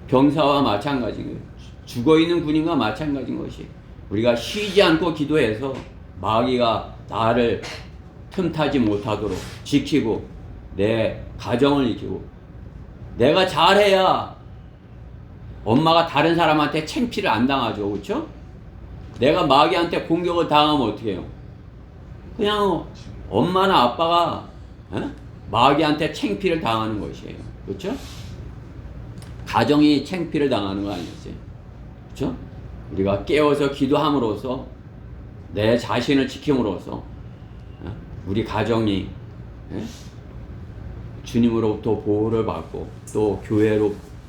병사와 마찬가지예요. 죽어있는 군인과 마찬가지인 것이 우리가 쉬지 않고 기도해서 마귀가 나를 틈타지 못하도록 지키고 내 가정을 지키고 내가 잘해야 엄마가 다른 사람한테 창피를 안 당하죠. 그렇죠? 내가 마귀한테 공격을 당하면 어떻게 해요? 그냥 엄마나 아빠가 마귀한테 창피를 당하는 것이에요. 그렇죠? 가정이 창피를 당하는 거 아니었어요. 그렇죠? 우리가 깨어서 기도함으로써 내 자신을 지킴으로써 우리 가정이 주님으로부터 보호를 받고 또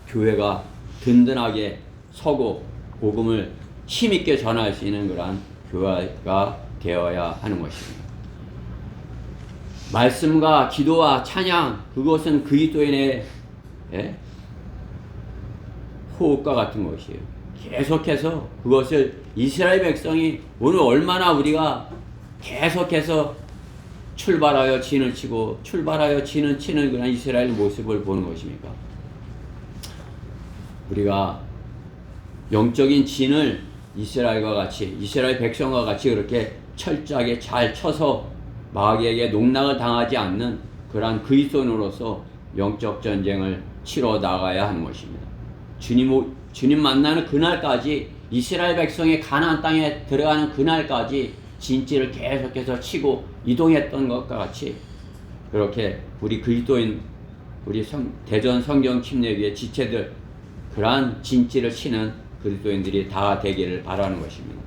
교회가 든든하게 서고 복음을 힘있게 전할 수 있는 그러한 교회가 되어야 하는 것입니다. 말씀과 기도와 찬양 그것은 그리스도인의 호흡과 같은 것이에요. 계속해서 그것을 이스라엘 백성이 오늘 얼마나 우리가 계속해서 출발하여 진을 치고 출발하여 진을 치는 그런 이스라엘 모습을 보는 것입니까? 우리가 영적인 진을 이스라엘 백성과 같이 그렇게 철저하게 잘 쳐서 마귀에게 농락을 당하지 않는 그러한 그리스도인으로서 영적 전쟁을 치러 나가야 하는 것입니다. 주님 만나는 그날까지, 이스라엘 백성이 가나안 땅에 들어가는 그날까지 진지를 계속해서 치고 이동했던 것과 같이, 그렇게 우리 그리스도인, 우리 대전 성경 침례교회 지체들, 그러한 진지를 치는 그리스도인들이 다 되기를 바라는 것입니다.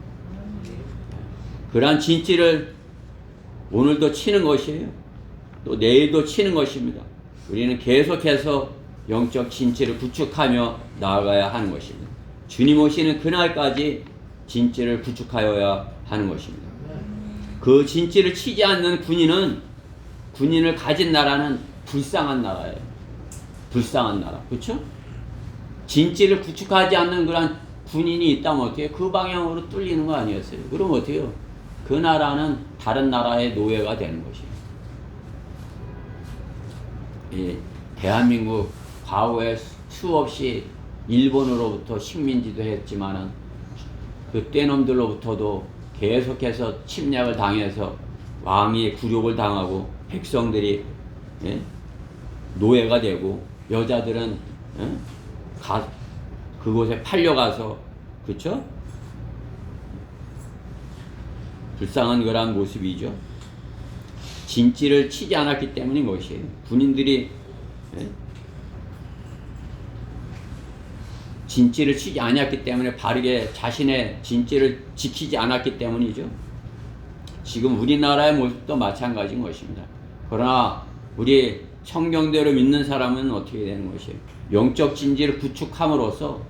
그러한 진지를 오늘도 치는 것이에요. 또 내일도 치는 것입니다. 우리는 계속해서 영적 진지를 구축하며 나아가야 하는 것입니다. 주님 오시는 그날까지 진지를 구축하여야 하는 것입니다. 그 진지를 치지 않는 군인을 가진 나라는 불쌍한 나라예요. 불쌍한 나라. 그렇죠? 진지를 구축하지 않는 그런 군인이 있다면 어떻게 그 방향으로 뚫리는 거 아니었어요? 그럼 어떻게 해요? 그 나라는 다른 나라의 노예가 되는 것이에요. 예, 대한민국 과거에 수없이 일본으로부터 식민지도 했지만은 그 떼놈들로부터도 계속해서 침략을 당해서 왕이 굴욕을 당하고 백성들이 노예가 되고 여자들은 그곳에 팔려가서, 그쵸? 불쌍한 그러한 모습이죠. 진지를 치지 않았기 때문인 것이에요. 군인들이 진지를 치지 않았기 때문에, 바르게 자신의 진지를 지키지 않았기 때문이죠. 지금 우리나라의 모습도 마찬가지인 것입니다. 그러나 우리 성경대로 믿는 사람은 어떻게 되는 것이에요? 영적 진지를 구축함으로써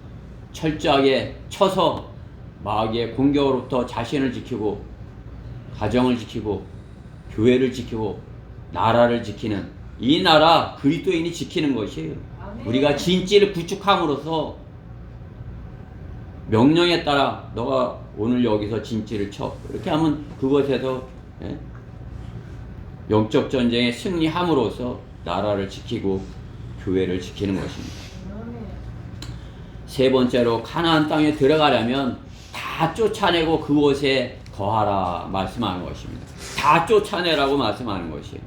철저하게 쳐서 마귀의 공격으로부터 자신을 지키고 가정을 지키고 교회를 지키고 나라를 지키는, 이 나라 그리스도인이 지키는 것이에요. 우리가 진지를 구축함으로써 명령에 따라 너가 오늘 여기서 진지를 쳐, 이렇게 하면 그것에서 영적 전쟁에 승리함으로써 나라를 지키고 교회를 지키는 것입니다. 세 번째로, 가나안 땅에 들어가려면 다 쫓아내고 그곳에 거하라 말씀하는 것입니다. 다 쫓아내라고 말씀하는 것이에요.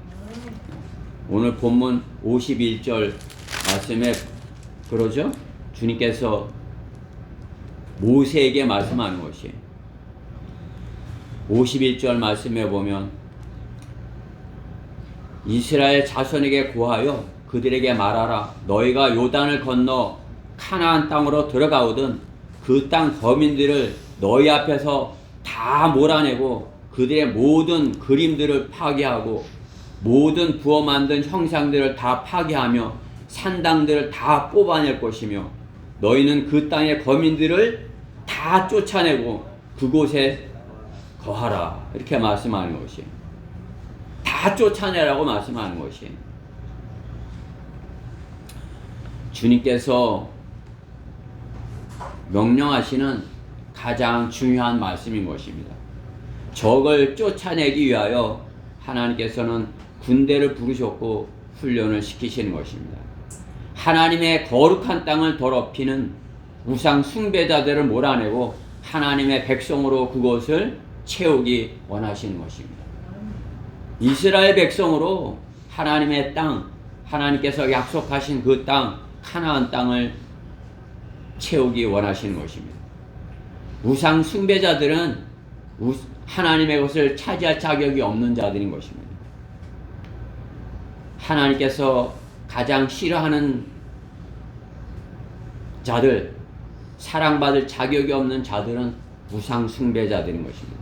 오늘 본문 51절 말씀에 그러죠? 주님께서 모세에게 말씀하는 것이에요. 51절 말씀에 보면 이스라엘 자손에게 고하여 그들에게 말하라. 너희가 요단을 건너 가나안 땅으로 들어가오든 그 땅 거민들을 너희 앞에서 다 몰아내고 그들의 모든 그림들을 파괴하고 모든 부어 만든 형상들을 다 파괴하며 산당들을 다 뽑아낼 것이며 너희는 그 땅의 거민들을 다 쫓아내고 그곳에 거하라. 이렇게 말씀하는 것이에요. 다 쫓아내라고 말씀하는 것이에요. 주님께서 명령하시는 가장 중요한 말씀인 것입니다. 적을 쫓아내기 위하여 하나님께서는 군대를 부르셨고 훈련을 시키시는 것입니다. 하나님의 거룩한 땅을 더럽히는 우상 숭배자들을 몰아내고 하나님의 백성으로 그곳을 채우기 원하시는 것입니다. 이스라엘 백성으로 하나님의 땅, 하나님께서 약속하신 그 땅, 가나안 땅을 채우기 원하시는 것입니다. 우상 숭배자들은 하나님의 것을 차지할 자격이 없는 자들인 것입니다. 하나님께서 가장 싫어하는 자들, 사랑받을 자격이 없는 자들은 우상 숭배자들인 것입니다.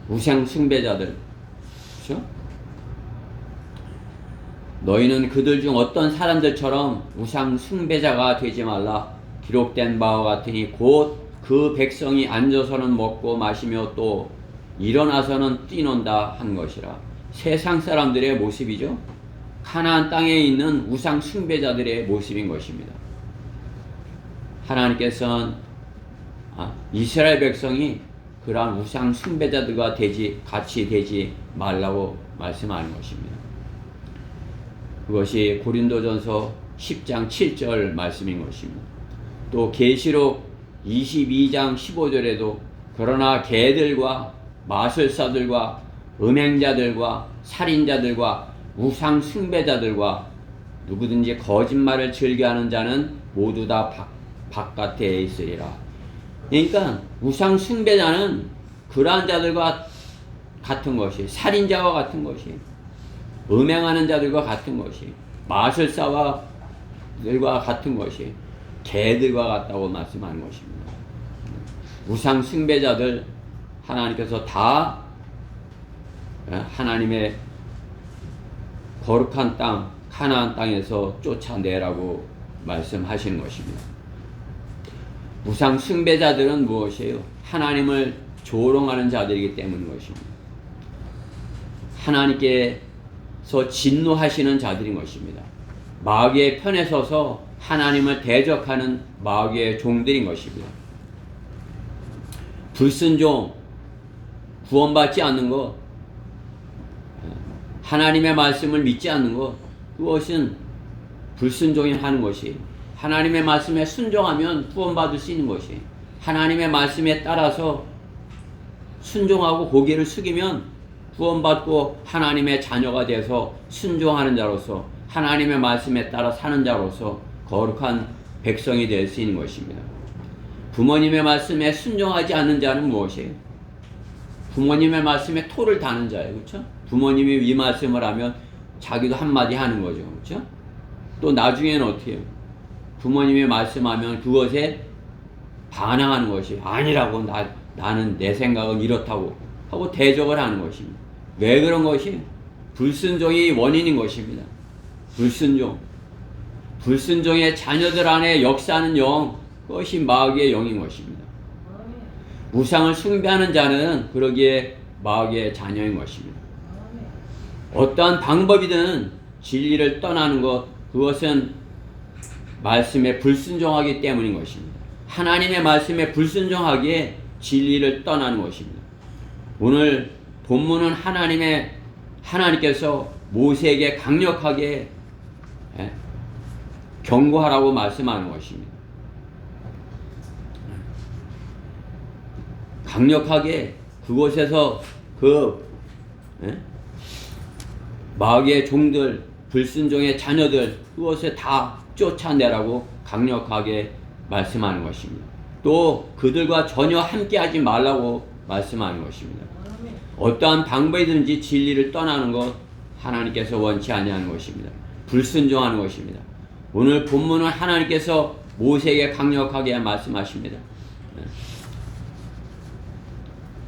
우상 숭배자들, 그렇죠? 너희는 그들 중 어떤 사람들처럼 우상 숭배자가 되지 말라. 기록된 바와 같으니 곧 그 백성이 앉아서는 먹고 마시며 또 일어나서는 뛰논다 한 것이라. 세상 사람들의 모습이죠. 가나안 땅에 있는 우상 숭배자들의 모습인 것입니다. 하나님께서는 이스라엘 백성이 그러한 우상 숭배자들과 같이 되지 말라고 말씀하는 것입니다. 그것이 고린도전서 10장 7절 말씀인 것입니다. 또 계시록 22장 15절에도 그러나 개들과 마술사들과 음행자들과 살인자들과 우상 숭배자들과 누구든지 거짓말을 즐겨하는 자는 모두 다 바깥에 있으리라. 그러니까 우상 숭배자는 그러한 자들과 같은 것이, 살인자와 같은 것이, 음행하는 자들과 같은 것이, 마술사와 들과 같은 것이, 개들과 같다고 말씀하는 것입니다. 우상 숭배자들 하나님께서 다 하나님의 거룩한 땅 가나안 땅에서 쫓아내라고 말씀하시는 것입니다. 우상 숭배자들은 무엇이에요? 하나님을 조롱하는 자들이기 때문인 것입니다. 하나님께서 진노하시는 자들인 것입니다. 마귀의 편에 서서 하나님을 대적하는 마귀의 종들인 것입니다. 불순종, 구원받지 않는 것, 하나님의 말씀을 믿지 않는 것, 그것은 불순종이 하는 것이, 하나님의 말씀에 순종하면 구원받을 수 있는 것이, 하나님의 말씀에 따라서 순종하고 고개를 숙이면 구원받고 하나님의 자녀가 돼서 순종하는 자로서 하나님의 말씀에 따라 사는 자로서 거룩한 백성이 될 수 있는 것입니다. 부모님의 말씀에 순종하지 않는 자는 무엇이에요? 부모님의 말씀에 토를 다는 자예요. 그렇죠? 부모님이 이 말씀을 하면 자기도 한마디 하는 거죠. 그렇죠? 또 나중에는 어떻게 해요? 부모님이 말씀하면 그것에 반항하는 것이 아니라고, 나는 내 생각은 이렇다고 하고 대적을 하는 것입니다. 왜 그런 것이? 불순종이 원인인 것입니다. 불순종의 자녀들 안에 역사하는 영, 그것이 마귀의 영인 것입니다. 우상을 숭배하는 자는 그러기에 마귀의 자녀인 것입니다. 어떠한 방법이든 진리를 떠나는 것, 그것은 말씀에 불순종하기 때문인 것입니다. 하나님의 말씀에 불순종하기에 진리를 떠나는 것입니다. 오늘 본문은 하나님께서 모세에게 강력하게 경고하라고 말씀하는 것입니다. 강력하게 그곳에서 마귀의 종들, 불순종의 자녀들, 그것에 다 쫓아내라고 강력하게 말씀하는 것입니다. 또 그들과 전혀 함께하지 말라고 말씀하는 것입니다. 어떠한 방법이든지 진리를 떠나는 것, 하나님께서 원치 아니하는 것입니다. 불순종하는 것입니다. 오늘 본문은 하나님께서 모세에게 강력하게 말씀하십니다.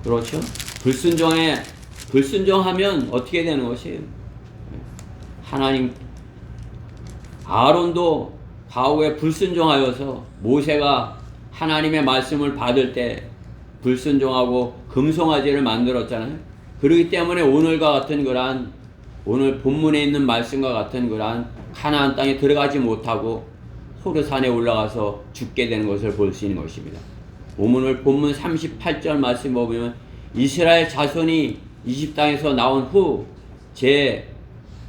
그렇죠? 불순종하면 어떻게 되는 것이에요? 아론도 바오에 불순종하여서 모세가 하나님의 말씀을 받을 때 불순종하고 금송아지를 만들었잖아요. 그렇기 때문에 오늘과 같은 오늘 본문에 있는 말씀과 같은 가나안 땅에 들어가지 못하고 호르산에 올라가서 죽게 되는 것을 볼 수 있는 것입니다. 오늘 본문 38절 말씀 보면 이스라엘 자손이 이집 땅에서 나온 후 제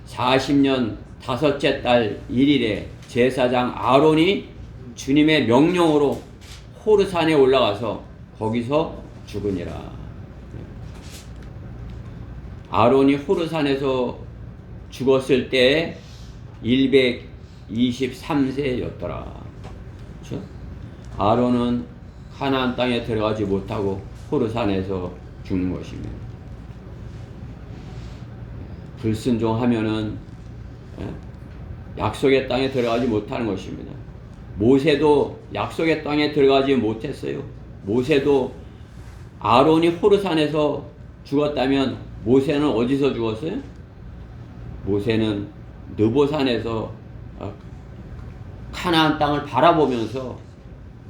40년 다섯째 달 1일에 제사장 아론이 주님의 명령으로 호르산에 올라가서 거기서 죽으니라. 아론이 호르산에서 죽었을 때 123세였더라. 그렇죠? 아론은 가나안 땅에 들어가지 못하고 호르산에서 죽는 것입니다. 불순종하면은 약속의 땅에 들어가지 못하는 것입니다. 모세도 약속의 땅에 들어가지 못했어요. 모세도 아론이 호르산에서 죽었다면 모세는 어디서 죽었어요? 모세는 느보산에서 가나안 땅을 바라보면서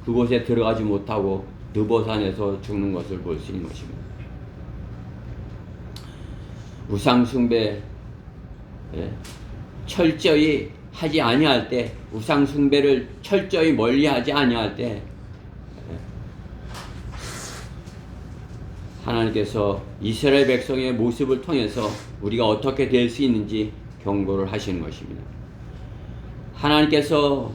그곳에 들어가지 못하고 느보산에서 죽는 것을 볼 수 있는 것입니다. 우상숭배 철저히 하지 아니할 때, 우상숭배를 철저히 멀리하지 아니할 때 하나님께서 이스라엘 백성의 모습을 통해서 우리가 어떻게 될 수 있는지 경고를 하시는 것입니다. 하나님께서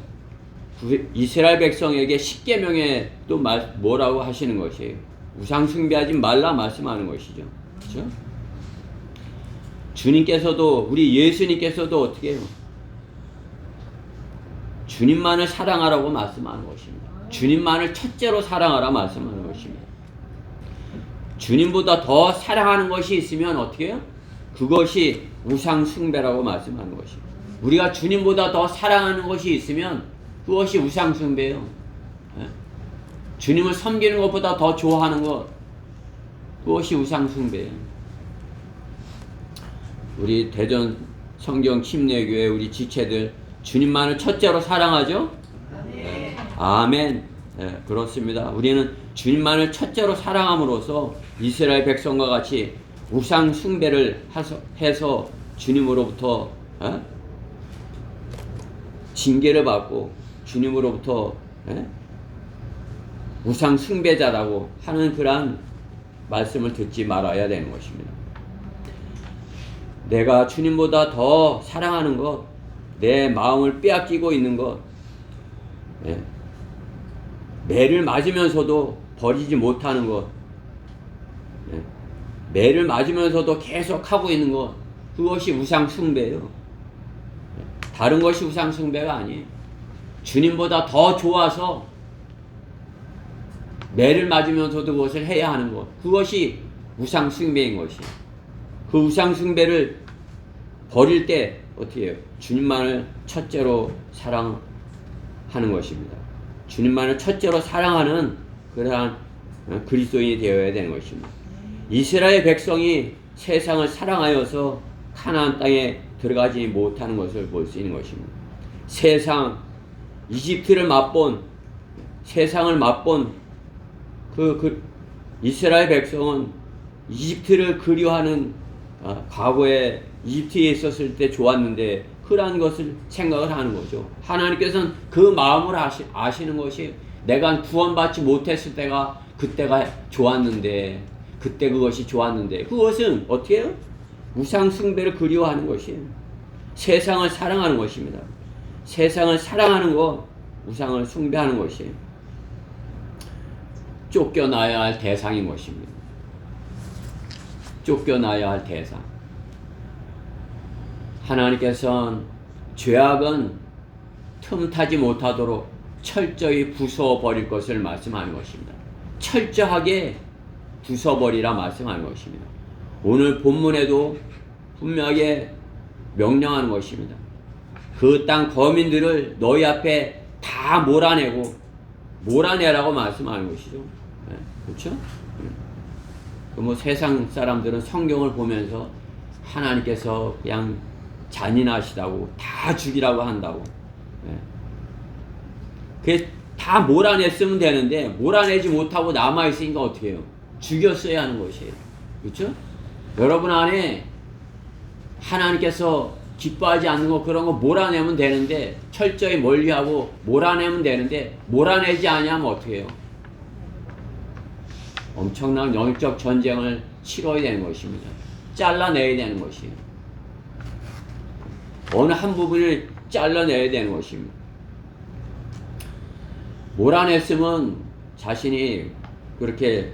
이스라엘 백성에게 십계명에 또 뭐라고 하시는 것이에요? 우상 숭배하지 말라 말씀하는 것이죠. 그렇죠? 주님께서도, 우리 예수님께서도 어떻게 해요? 주님만을 사랑하라고 말씀하는 것입니다. 주님만을 첫째로 사랑하라 말씀하는 것입니다. 주님보다 더 사랑하는 것이 있으면 어떻게 해요? 그것이 우상 숭배라고 말씀하는 것입니다. 우리가 주님보다 더 사랑하는 것이 있으면 그것이 우상 숭배예요. 주님을 섬기는 것보다 더 좋아하는 것, 그것이 우상 숭배예요. 우리 대전 성경 침례교회 우리 지체들 주님만을 첫째로 사랑하죠? 아멘. 네, 그렇습니다. 우리는 주님만을 첫째로 사랑함으로써 이스라엘 백성과 같이 우상 숭배를 해서 주님으로부터 징계를 받고 주님으로부터 우상 숭배자라고 하는 그러한 말씀을 듣지 말아야 되는 것입니다. 내가 주님보다 더 사랑하는 것, 내 마음을 빼앗기고 있는 것, 매를 맞으면서도 버리지 못하는 것, 매를 맞으면서도 계속 하고 있는 것, 그것이 우상 숭배예요. 다른 것이 우상 숭배가 아니에요. 주님보다 더 좋아서 매를 맞으면서도 그것을 해야 하는 것, 그것이 우상 숭배인 것이에요. 그 우상 숭배를 버릴 때 어떻게 해요? 주님만을 첫째로 사랑하는 것입니다. 주님만을 첫째로 사랑하는 그러한 그리스도인이 되어야 되는 것입니다. 이스라엘 백성이 세상을 사랑하여서 가나안 땅에 들어가지 못하는 것을 볼 수 있는 것입니다. 이집트를 맛본, 세상을 맛본 이스라엘 백성은 이집트를 그리워하는, 과거에 이집트에 있었을 때 좋았는데 그러한 것을 생각을 하는 거죠. 하나님께서는 그 마음을 아시는 것이, 내가 구원받지 못했을 때가 그때가 좋았는데, 그때 그것이 좋았는데, 그것은 어떻게 해요? 우상 숭배를 그리워하는 것이에요. 세상을 사랑하는 것입니다. 세상을 사랑하는 것, 우상을 숭배하는 것이에요. 쫓겨나야 할 대상인 것입니다. 쫓겨나야 할 대상. 하나님께서는 죄악은 틈타지 못하도록 철저히 부숴버릴 것을 말씀하는 것입니다. 철저하게 부숴버리라 말씀하는 것입니다. 오늘 본문에도 분명하게 명령하는 것입니다. 그 땅 거민들을 너희 앞에 다 몰아내라고 말씀하는 것이죠. 그렇죠? 뭐 세상 사람들은 성경을 보면서 하나님께서 그냥 잔인하시다고, 다 죽이라고 한다고. 그게 다 몰아냈으면 되는데 몰아내지 못하고 남아있으니까 어떻게 해요? 죽였어야 하는 것이에요. 그렇죠? 여러분 안에 하나님께서 기뻐하지 않는 거, 그런 거 몰아내면 되는데, 철저히 멀리하고 몰아내면 되는데 몰아내지 아니하면 어떻게 해요? 엄청난 영적 전쟁을 치러야 되는 것입니다. 잘라내야 되는 것이에요. 어느 한 부분을 잘라내야 되는 것입니다. 몰아냈으면 자신이 그렇게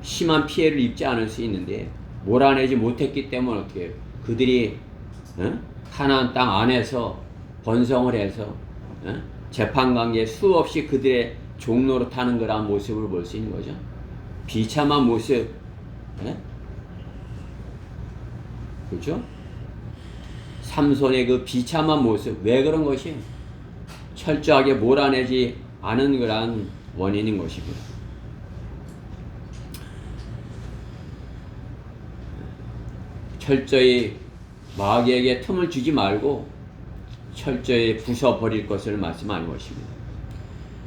심한 피해를 입지 않을 수 있는데, 몰아내지 못했기 때문에 어떻게 해요? 그들이 가나안 땅 안에서 번성을 해서 재판관계 수없이 그들의 종로로 타는 그런 모습을 볼 수 있는 거죠. 비참한 모습. 그렇죠? 삼손의 그 비참한 모습. 왜 그런 것이에요? 철저하게 몰아내지 않은 그런 원인인 것입니다. 철저히 마귀에게 틈을 주지 말고 철저히 부숴버릴 것을 말씀하는 것입니다.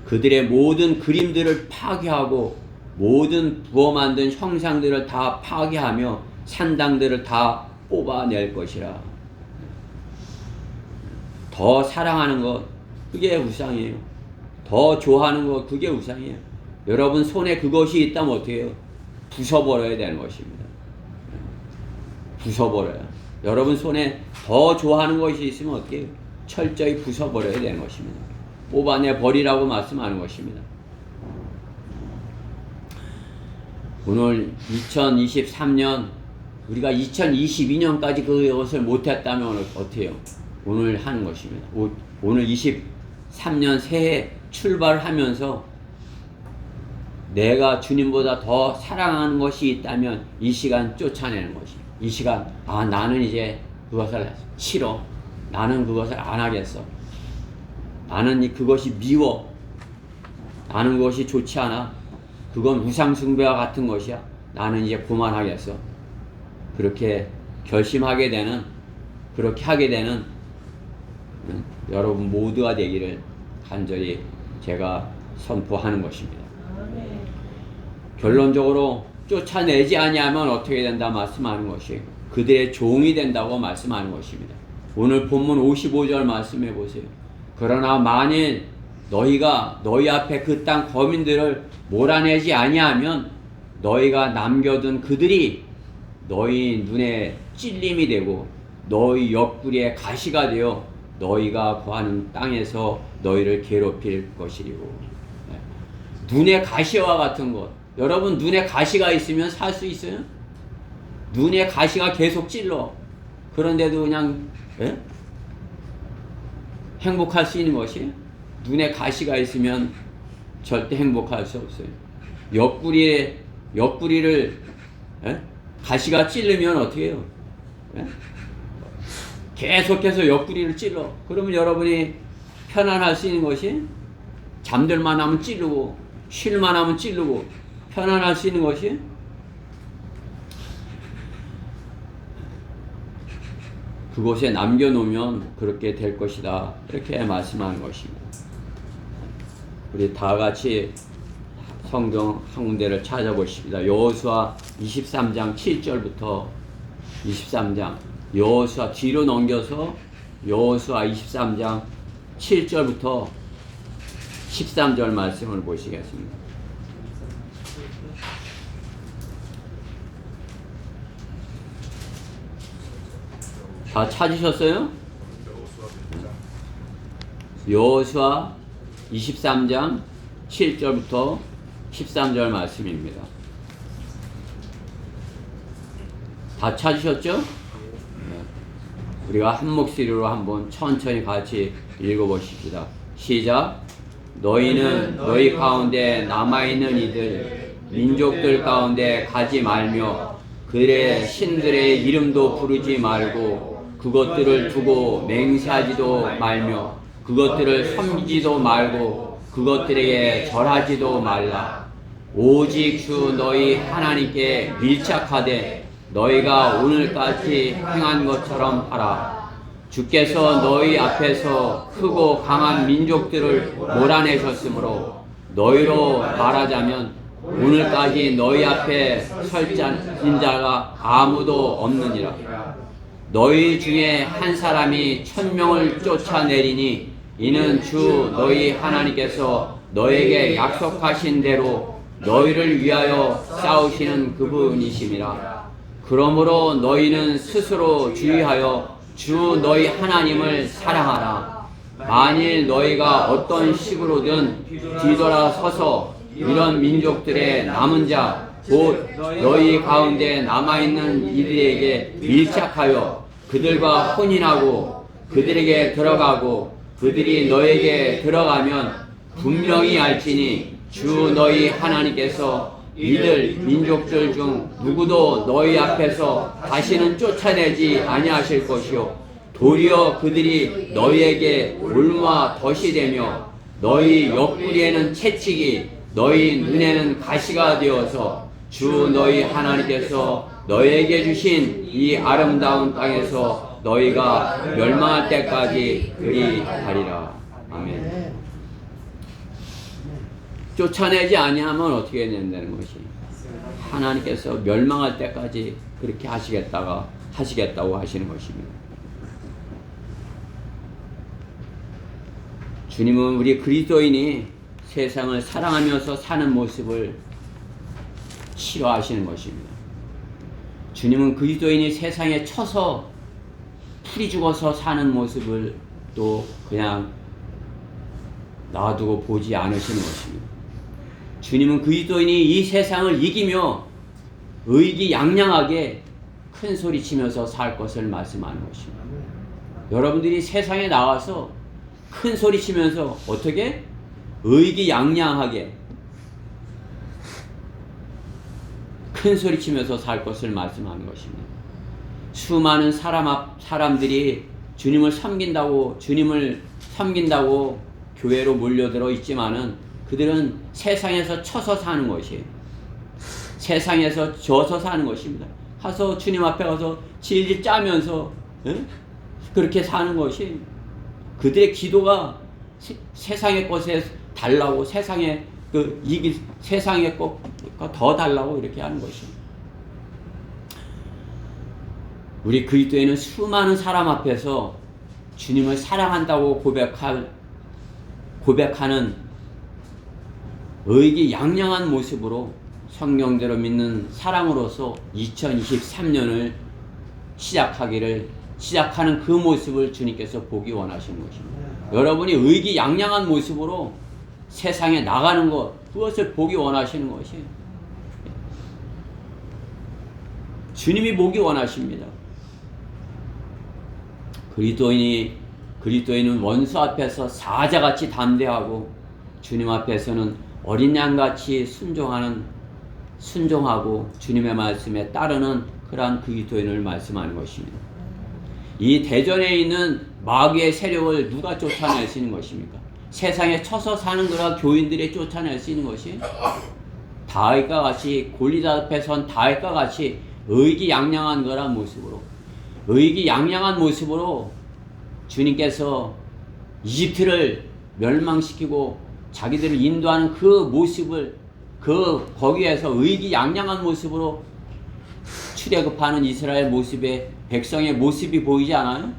그들의 모든 그림들을 파괴하고 모든 부어 만든 형상들을 다 파괴하며 산당들을 다 뽑아낼 것이라. 더 사랑하는 것, 그게 우상이에요. 더 좋아하는 것, 그게 우상이에요. 여러분 손에 그것이 있다면 어떻게 해요? 부숴버려야 되는 것입니다. 부숴버려요. 여러분 손에 더 좋아하는 것이 있으면 어떻게 해요? 철저히 부숴버려야 되는 것입니다. 뽑아내 버리라고 말씀하는 것입니다. 오늘 2023년 우리가 2022년까지 그것을 못했다면 어떻게 해요? 오늘 하는 것입니다. 오늘 23년 새해 출발하면서 내가 주님보다 더 사랑하는 것이 있다면 이 시간 쫓아내는 것이. 이 시간, 나는 이제 그것을 싫어. 나는 그것을 안 하겠어. 나는 그것이 미워. 나는 그것이 좋지 않아. 그건 우상숭배와 같은 것이야. 나는 이제 그만하겠어. 그렇게 결심하게 되는, 그렇게 하게 되는 여러분 모두가 되기를 간절히 제가 선포하는 것입니다. 결론적으로 쫓아내지 아니하면 어떻게 된다 말씀하는 것이 그들의 종이 된다고 말씀하는 것입니다. 오늘 본문 55절 말씀해 보세요. 그러나 만일 너희가 너희 앞에 그 땅 거민들을 몰아내지 아니하면 너희가 남겨둔 그들이 너희 눈에 찔림이 되고 너희 옆구리에 가시가 되어 너희가 구하는 땅에서 너희를 괴롭힐 것이리고. 눈에 가시와 같은 것. 여러분 눈에 가시가 있으면 살 수 있어요? 눈에 가시가 계속 찔러. 그런데도 그냥 행복할 수 있는 것이 눈에 가시가 있으면 절대 행복할 수 없어요. 옆구리를 가시가 찔르면 어떻게 해요? 계속해서 옆구리를 찔러. 그러면 여러분이 편안할 수 있는 것이 잠들만 하면 찌르고 쉴만 하면 찌르고 편안할 수 있는 것이 그곳에 남겨놓으면 그렇게 될 것이다. 이렇게 말씀하는 것입니다. 우리 다 같이 성경 한 군데를 찾아보십니다. 여호수아 23장 7절부터 23장 여호수아 뒤로 넘겨서 여호수아 23장 7절부터 13절 말씀을 보시겠습니다. 다 찾으셨어요? 여호수아 23장 7절부터 13절 말씀입니다. 다 찾으셨죠? 우리가 한 목소리로 한번 천천히 같이 읽어보십시다. 시작. 너희는 너희 가운데 남아있는 이들 민족들 가운데 가지 말며 그들의 신들의 이름도 부르지 말고 그것들을 두고 맹세하지도 말며 그것들을 섬기지도 말고 그것들에게 절하지도 말라. 오직 주 너희 하나님께 밀착하되 너희가 오늘까지 행한 것처럼 하라. 주께서 너희 앞에서 크고 강한 민족들을 몰아내셨으므로 너희로 말하자면 오늘까지 너희 앞에 설진 자가 아무도 없느니라. 너희 중에 한 사람이 1000명을 쫓아내리니 이는 주 너희 하나님께서 너에게 약속하신 대로 너희를 위하여 싸우시는 그분이심이라. 그러므로 너희는 스스로 주의하여 주 너희 하나님을 사랑하라. 만일 너희가 어떤 식으로든 뒤돌아서서 이런 민족들의 남은 자 곧 너희 가운데 남아있는 이들에게 밀착하여 그들과 혼인하고 그들에게 들어가고 그들이 너에게 들어가면 분명히 알지니 주 너희 하나님께서 이들 민족들 중 누구도 너희 앞에서 다시는 쫓아내지 아니하실 것이요 도리어 그들이 너희에게 울마 덫이 되며 너희 옆구리에는 채찍이 너희 눈에는 가시가 되어서 주 너희 하나님께서 너희에게 주신 이 아름다운 땅에서 너희가 멸망할 때까지 그리 가리라. 아멘. 쫓아내지 아니하면 어떻게 된다는 것이 하나님께서 멸망할 때까지 그렇게 하시겠다고 하시는 것입니다. 주님은 우리 그리스도인이 세상을 사랑하면서 사는 모습을 싫어하시는 것입니다. 주님은 그리스도인이 세상에 쳐서 풀이 죽어서 사는 모습을 또 그냥 놔두고 보지 않으시는 것입니다. 주님은 그리스도인이 이 세상을 이기며 의기양양하게 큰 소리 치면서 살 것을 말씀하는 것입니다. 여러분들이 세상에 나와서 큰 소리 치면서 어떻게? 의기양양하게 큰 소리 치면서 살 것을 말씀하는 것입니다. 수많은 사람들이 주님을 섬긴다고 교회로 몰려들어 있지만은 그들은 세상에서 쳐서 사는 것이에요. 세상에서 져서 사는 것입니다. 가서 주님 앞에 가서 질질 짜면서 그렇게 사는 것이 그들의 기도가 세상의 것에 달라고 세상의 세상의 것과 더 달라고 이렇게 하는 것입니다. 우리 그리스도인은 수많은 사람 앞에서 주님을 사랑한다고 고백하는 의기양양한 모습으로 성경대로 믿는 사랑으로서 2023년을 시작하는 그 모습을 주님께서 보기 원하시는 것입니다. 여러분이 의기양양한 모습으로 세상에 나가는 것, 그것을 보기 원하시는 것이에요. 주님이 보기 원하십니다. 그리스도인은 원수 앞에서 사자같이 담대하고 주님 앞에서는 어린 양같이 순종하고 주님의 말씀에 따르는 그러한 그리스도인을 말씀하는 것입니다. 이 대전에 있는 마귀의 세력을 누가 쫓아낼 수 있는 것입니까? 세상에 쳐서 사는 그런 교인들이 쫓아낼 수 있는 것이 다윗과 같이 골리앗 앞에 선 다윗과 같이 의기양양한 그런 모습으로 주님께서 이집트를 멸망시키고 자기들을 인도하는 그 모습을 거기에서 의기양양한 모습으로 출애굽하는 이스라엘 모습에 백성의 모습이 보이지 않아요?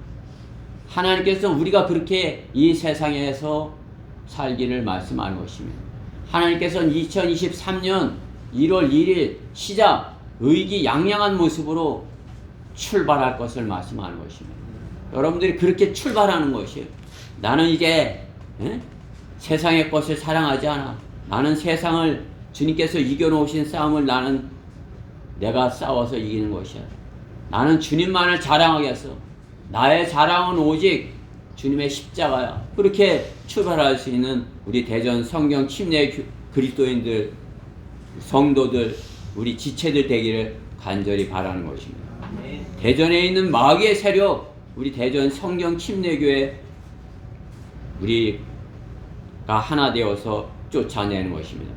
하나님께서는 우리가 그렇게 이 세상에서 살기를 말씀하는 것입니다. 하나님께서는 2023년 1월 1일 시작 의기양양한 모습으로 출발할 것을 말씀하는 것입니다. 여러분들이 그렇게 출발하는 것이에요. 나는 이제 세상의 것을 사랑하지 않아. 나는 세상을 주님께서 이겨놓으신 싸움을 내가 싸워서 이기는 것이야. 나는 주님만을 자랑하겠어. 나의 자랑은 오직 주님의 십자가야. 그렇게 출발할 수 있는 우리 대전 성경 침례 그리스도인들, 성도들, 우리 지체들 되기를 간절히 바라는 것입니다. 대전에 있는 마귀의 세력, 우리 대전 성경 침례교회 우리가 하나 되어서 쫓아내는 것입니다.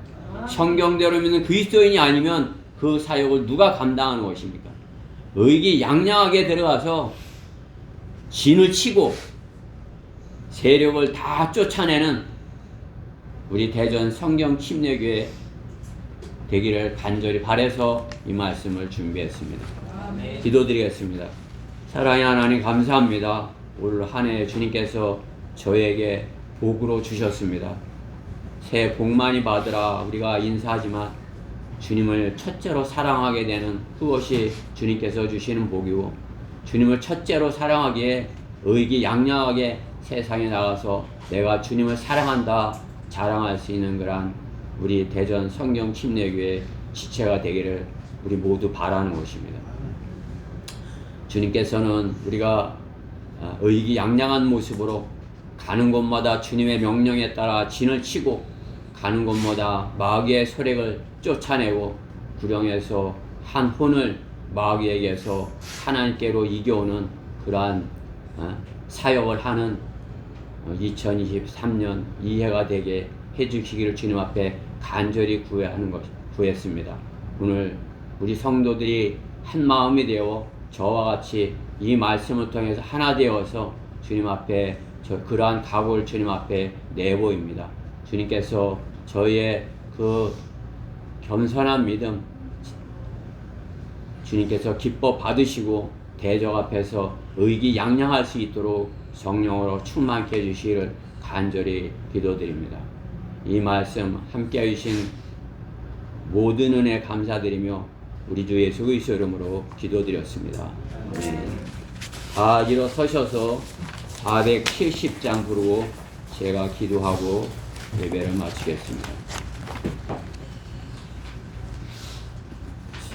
성경대로 믿는 그리스도인이 아니면 그 사역을 누가 감당하는 것입니까? 의기양양하게 들어가서 진을 치고 세력을 다 쫓아내는 우리 대전 성경 침례교회 되기를 간절히 바라서 이 말씀을 준비했습니다. 기도드리겠습니다. 사랑의 하나님 감사합니다. 올 한 해 주님께서 저에게 복으로 주셨습니다. 새해 복 많이 받으라 우리가 인사하지만 주님을 첫째로 사랑하게 되는 그것이 주님께서 주시는 복이고 주님을 첫째로 사랑하기에 의기양양하게 세상에 나가서 내가 주님을 사랑한다 자랑할 수 있는 그런 우리 대전 성경 침례교회 지체가 되기를 우리 모두 바라는 것입니다. 주님께서는 우리가 의기양양한 모습으로 가는 곳마다 주님의 명령에 따라 진을 치고 가는 곳마다 마귀의 소력을 쫓아내고 구령에서 한 혼을 마귀에게서 하나님께로 이겨오는 그러한 사역을 하는 2023년 이해가 되게 해주시기를 주님 앞에 간절히 구했습니다. 오늘 우리 성도들이 한 마음이 되어 저와 같이 이 말씀을 통해서 하나 되어서 주님 앞에 그러한 각오를 주님 앞에 내보입니다. 주님께서 저희의 그 겸손한 믿음 주님께서 기뻐 받으시고 대적 앞에서 의기양양할 수 있도록 성령으로 충만케 해주시기를 간절히 기도드립니다. 이 말씀 함께 해주신 모든 은혜 감사드리며 우리 주 예수 그리스도 이름으로 기도드렸습니다. 다 일어서셔서 470장 부르고 제가 기도하고 예배를 마치겠습니다.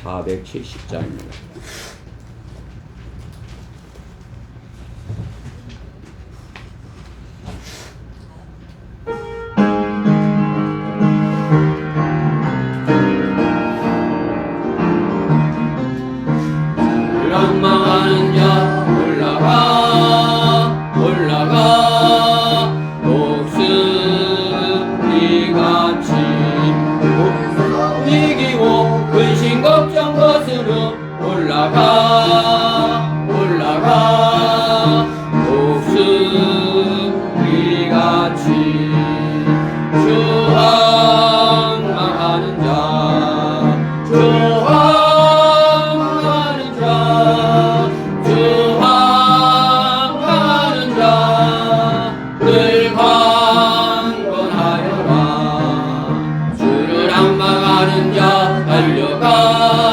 470장입니다. 앙망하는 자 올라가 올라가 독수리같이 이기고 근심 걱정 거스르 올라가 올라가 독수리같이 주항망하는 자 주항망하는 자 주항망하는 자늘 강건하여라 주를 앙망하는 자 달려가